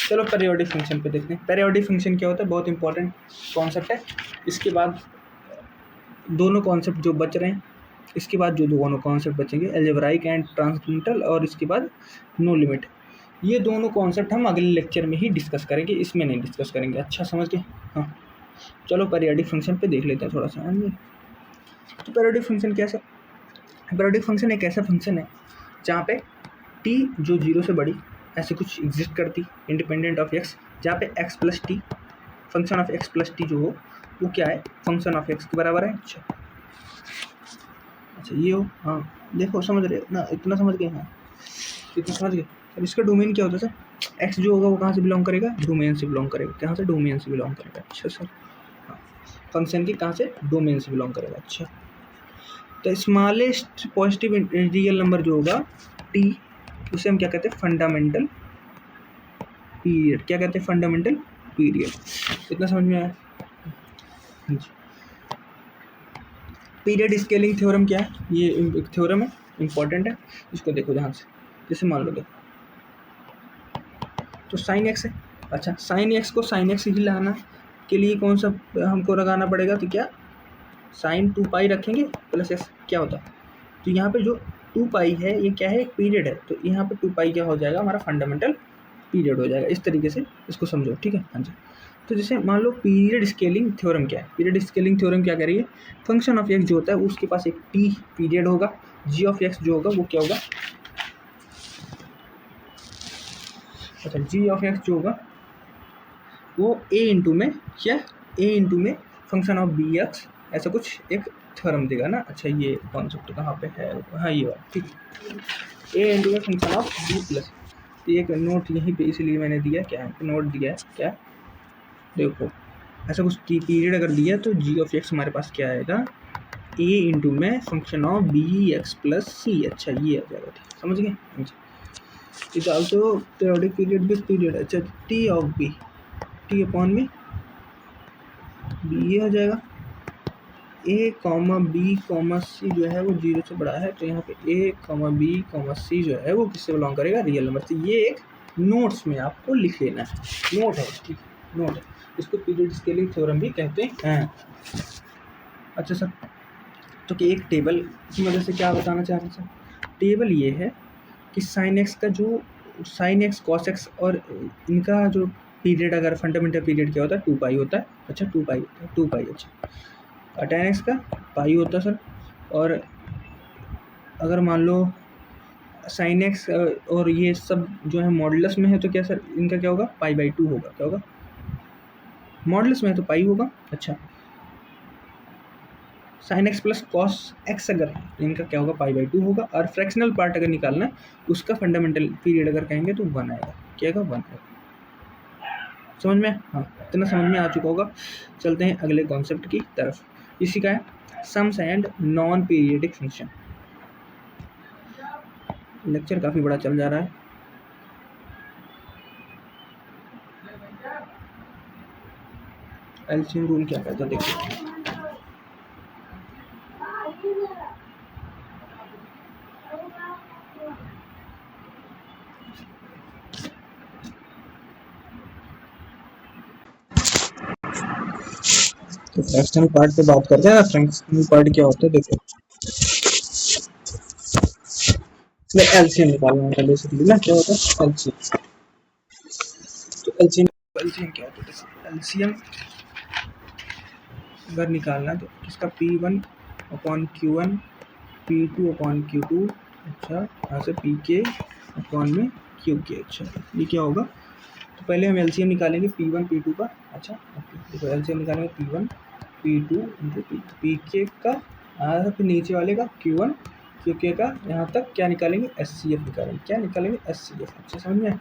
चलो पीरियोडिक फंक्शन पे देखते हैं। पीरियोडिक फंक्शन क्या होता है, बहुत इंपॉर्टेंट कॉन्सेप्ट है। इसके बाद दोनों कॉन्सेप्ट जो बच रहे हैं, इसके बाद जो दोनों कॉन्सेप्ट बचेंगे, अलजेब्राइक एंड ट्रांसडेंटल, और इसके बाद नो लिमिट, ये दोनों कॉन्सेप्ट हम अगले लेक्चर में ही डिस्कस करेंगे, इसमें नहीं डिस्कस करेंगे। अच्छा समझ के। हाँ चलो पीरियोडिक फंक्शन पे देख लेते हैं थोड़ा सा। हाँ जी, तो पीरियोडिक फंक्शन कैसा, पीरियोडिक फंक्शन एक ऐसा फंक्शन है जहाँ पे टी जो 0 से बड़ी ऐसे कुछ एग्जिस्ट करती, इंडिपेंडेंट ऑफ एक्स, जहाँ पे x + t, function of x + t जो हो वो क्या है, फंक्शन ऑफ x के बराबर है। अच्छा ये हो, हाँ देखो समझ रहे ना, इतना समझ गए, हाँ इतना समझ गए। अब इसका डोमेन क्या होता है सर, x जो होगा वो कहाँ से बिलोंग करेगा, डोमेन से बिलोंग करेगा, कहाँ से, डोमेन से बिलोंग करेगा। अच्छा सर, हाँ फंक्शन की कहाँ से, डोमेन से बिलोंग करेगा। अच्छा तो स्मॉलेस्ट पॉजिटिव रियल नंबर जो होगा t, उसे हम क्या कहते हैं, फंडामेंटल पीरियड, क्या कहते हैं, फंडामेंटल पीरियड। इतना समझ में आया। पीरियड स्केलिंग थ्योरम क्या है, ये एक थ्योरम है, इंपॉर्टेंट है, इसको देखो ध्यान से। जैसे मान लो देखो, तो साइन एक्स है, अच्छा साइन एक्स को साइन एक्स ही लाना के लिए कौन सा हमको लगाना पड़ेगा, तो क्या साइन 2π रखेंगे प्लस एक्स, क्या होता है, तो यहाँ पे जो 2π है ये क्या है, एक पीरियड है, तो यहाँ पे 2π क्या हो जाएगा, हमारा फंडामेंटल पीरियड हो जाएगा। इस तरीके से इसको समझो, ठीक है। हाँ जी, तो जैसे मान लो पीरियड स्केलिंग थ्योरम क्या है, पीरियड स्केलिंग थ्योरम क्या कह रही है, फंक्शन ऑफ एक्स जो होता है उसके पास एक टी पीरियड होगा, जी ऑफ एक्स जो होगा वो क्या होगा, अच्छा जी ऑफ एक्स जो होगा वो ए इंटू में क्या, ए इंटू में फंक्शन ऑफ बी एक्स, ऐसा कुछ एक थ्योरम देगा ना। अच्छा ये कॉन्सेप्ट कहाँ पे है, हाँ ये बात ठीक है, ए इंटू में फंक्शन ऑफ बी प्लस, एक नोट यहीं पे इसलिए मैंने दिया, क्या है नोट दिया है क्या, देखो ऐसा कुछ पीरियड अगर दिया तो जी ऑफ एक्स हमारे पास क्या आएगा, ए इंटू में function of B X plus C, अच्छा ये आ जाएगा, ठीक समझ गए। It also periodic period with period, अच्छा T of B, T upon में बी ये आ जाएगा, A comma B comma C जो है वो जीरो से बड़ा है, तो यहाँ पे ए कॉमा बी कॉमा सी जो है वो किससे बिलोंग करेगा, रियल नंबर से। ये एक नोट्स में आपको लिख लेना है, नोट है ठीक, नोट है, इसको पीरियड स्केलिंग थ्योरम भी कहते हैं। अच्छा सर, तो कि एक टेबल की मदद से क्या बताना चाह रहे हैं सर, टेबल ये है कि साइन एक्स का जो साइन एक्स कॉस एक्स और इनका जो पीरियड अगर फंडामेंटल पीरियड क्या होता है 2 पाई होता है, अच्छा 2 पाई होता है, 2 पाई, अच्छा tan एक्स का पाई होता है सर, और अगर मान लो साइन एक्स और ये सब जो है मॉडुलस में है तो क्या सर इनका क्या होगा, पाई/2 होगा, क्या होगा मॉडुलस में है तो पाई होगा, अच्छा sine x plus cos x अगर इनका क्या होगा, पाई/2 होगा, और फ्रैक्शनल पार्ट अगर निकालना है उसका फंडामेंटल पीरियड अगर कहेंगे तो 1 आएगा, क्या आएगा 1 आएगा, समझ में, हाँ इतना समझ में आ चुका होगा। चलते हैं अगले कॉन्सेप्ट की तरफ, इसी का है sums and non periodic function. Lecture काफ़ी बड़ा चल जा रहा है, एलसीएम रूल क्या कहता है देखिए, तो फ्रैक्शनल पार्ट पे बात करते हैं। फ्रैक्शनल पार्ट क्या होता है देखो, एलसीएम निकालना होता है बेसिकली ना, क्या होता है एलसीएम, तो एलसीएम क्या होता है, एलसीएम अगर निकालना तो इसका P1 upon Q1, P2 upon Q2, अच्छा यहाँ से PK अपॉन में QK, अच्छा ये क्या होगा, तो पहले हम एलसीएम निकालेंगे P1 P2 का, अच्छा देखो एलसीएम निकालेंगे P1 P2 इंटू PK का, यहाँ फिर नीचे वाले का Q1 QK का, यहाँ तक क्या निकालेंगे, SCF निकालेंगे, क्या निकालेंगे SCF, अच्छा समझ में।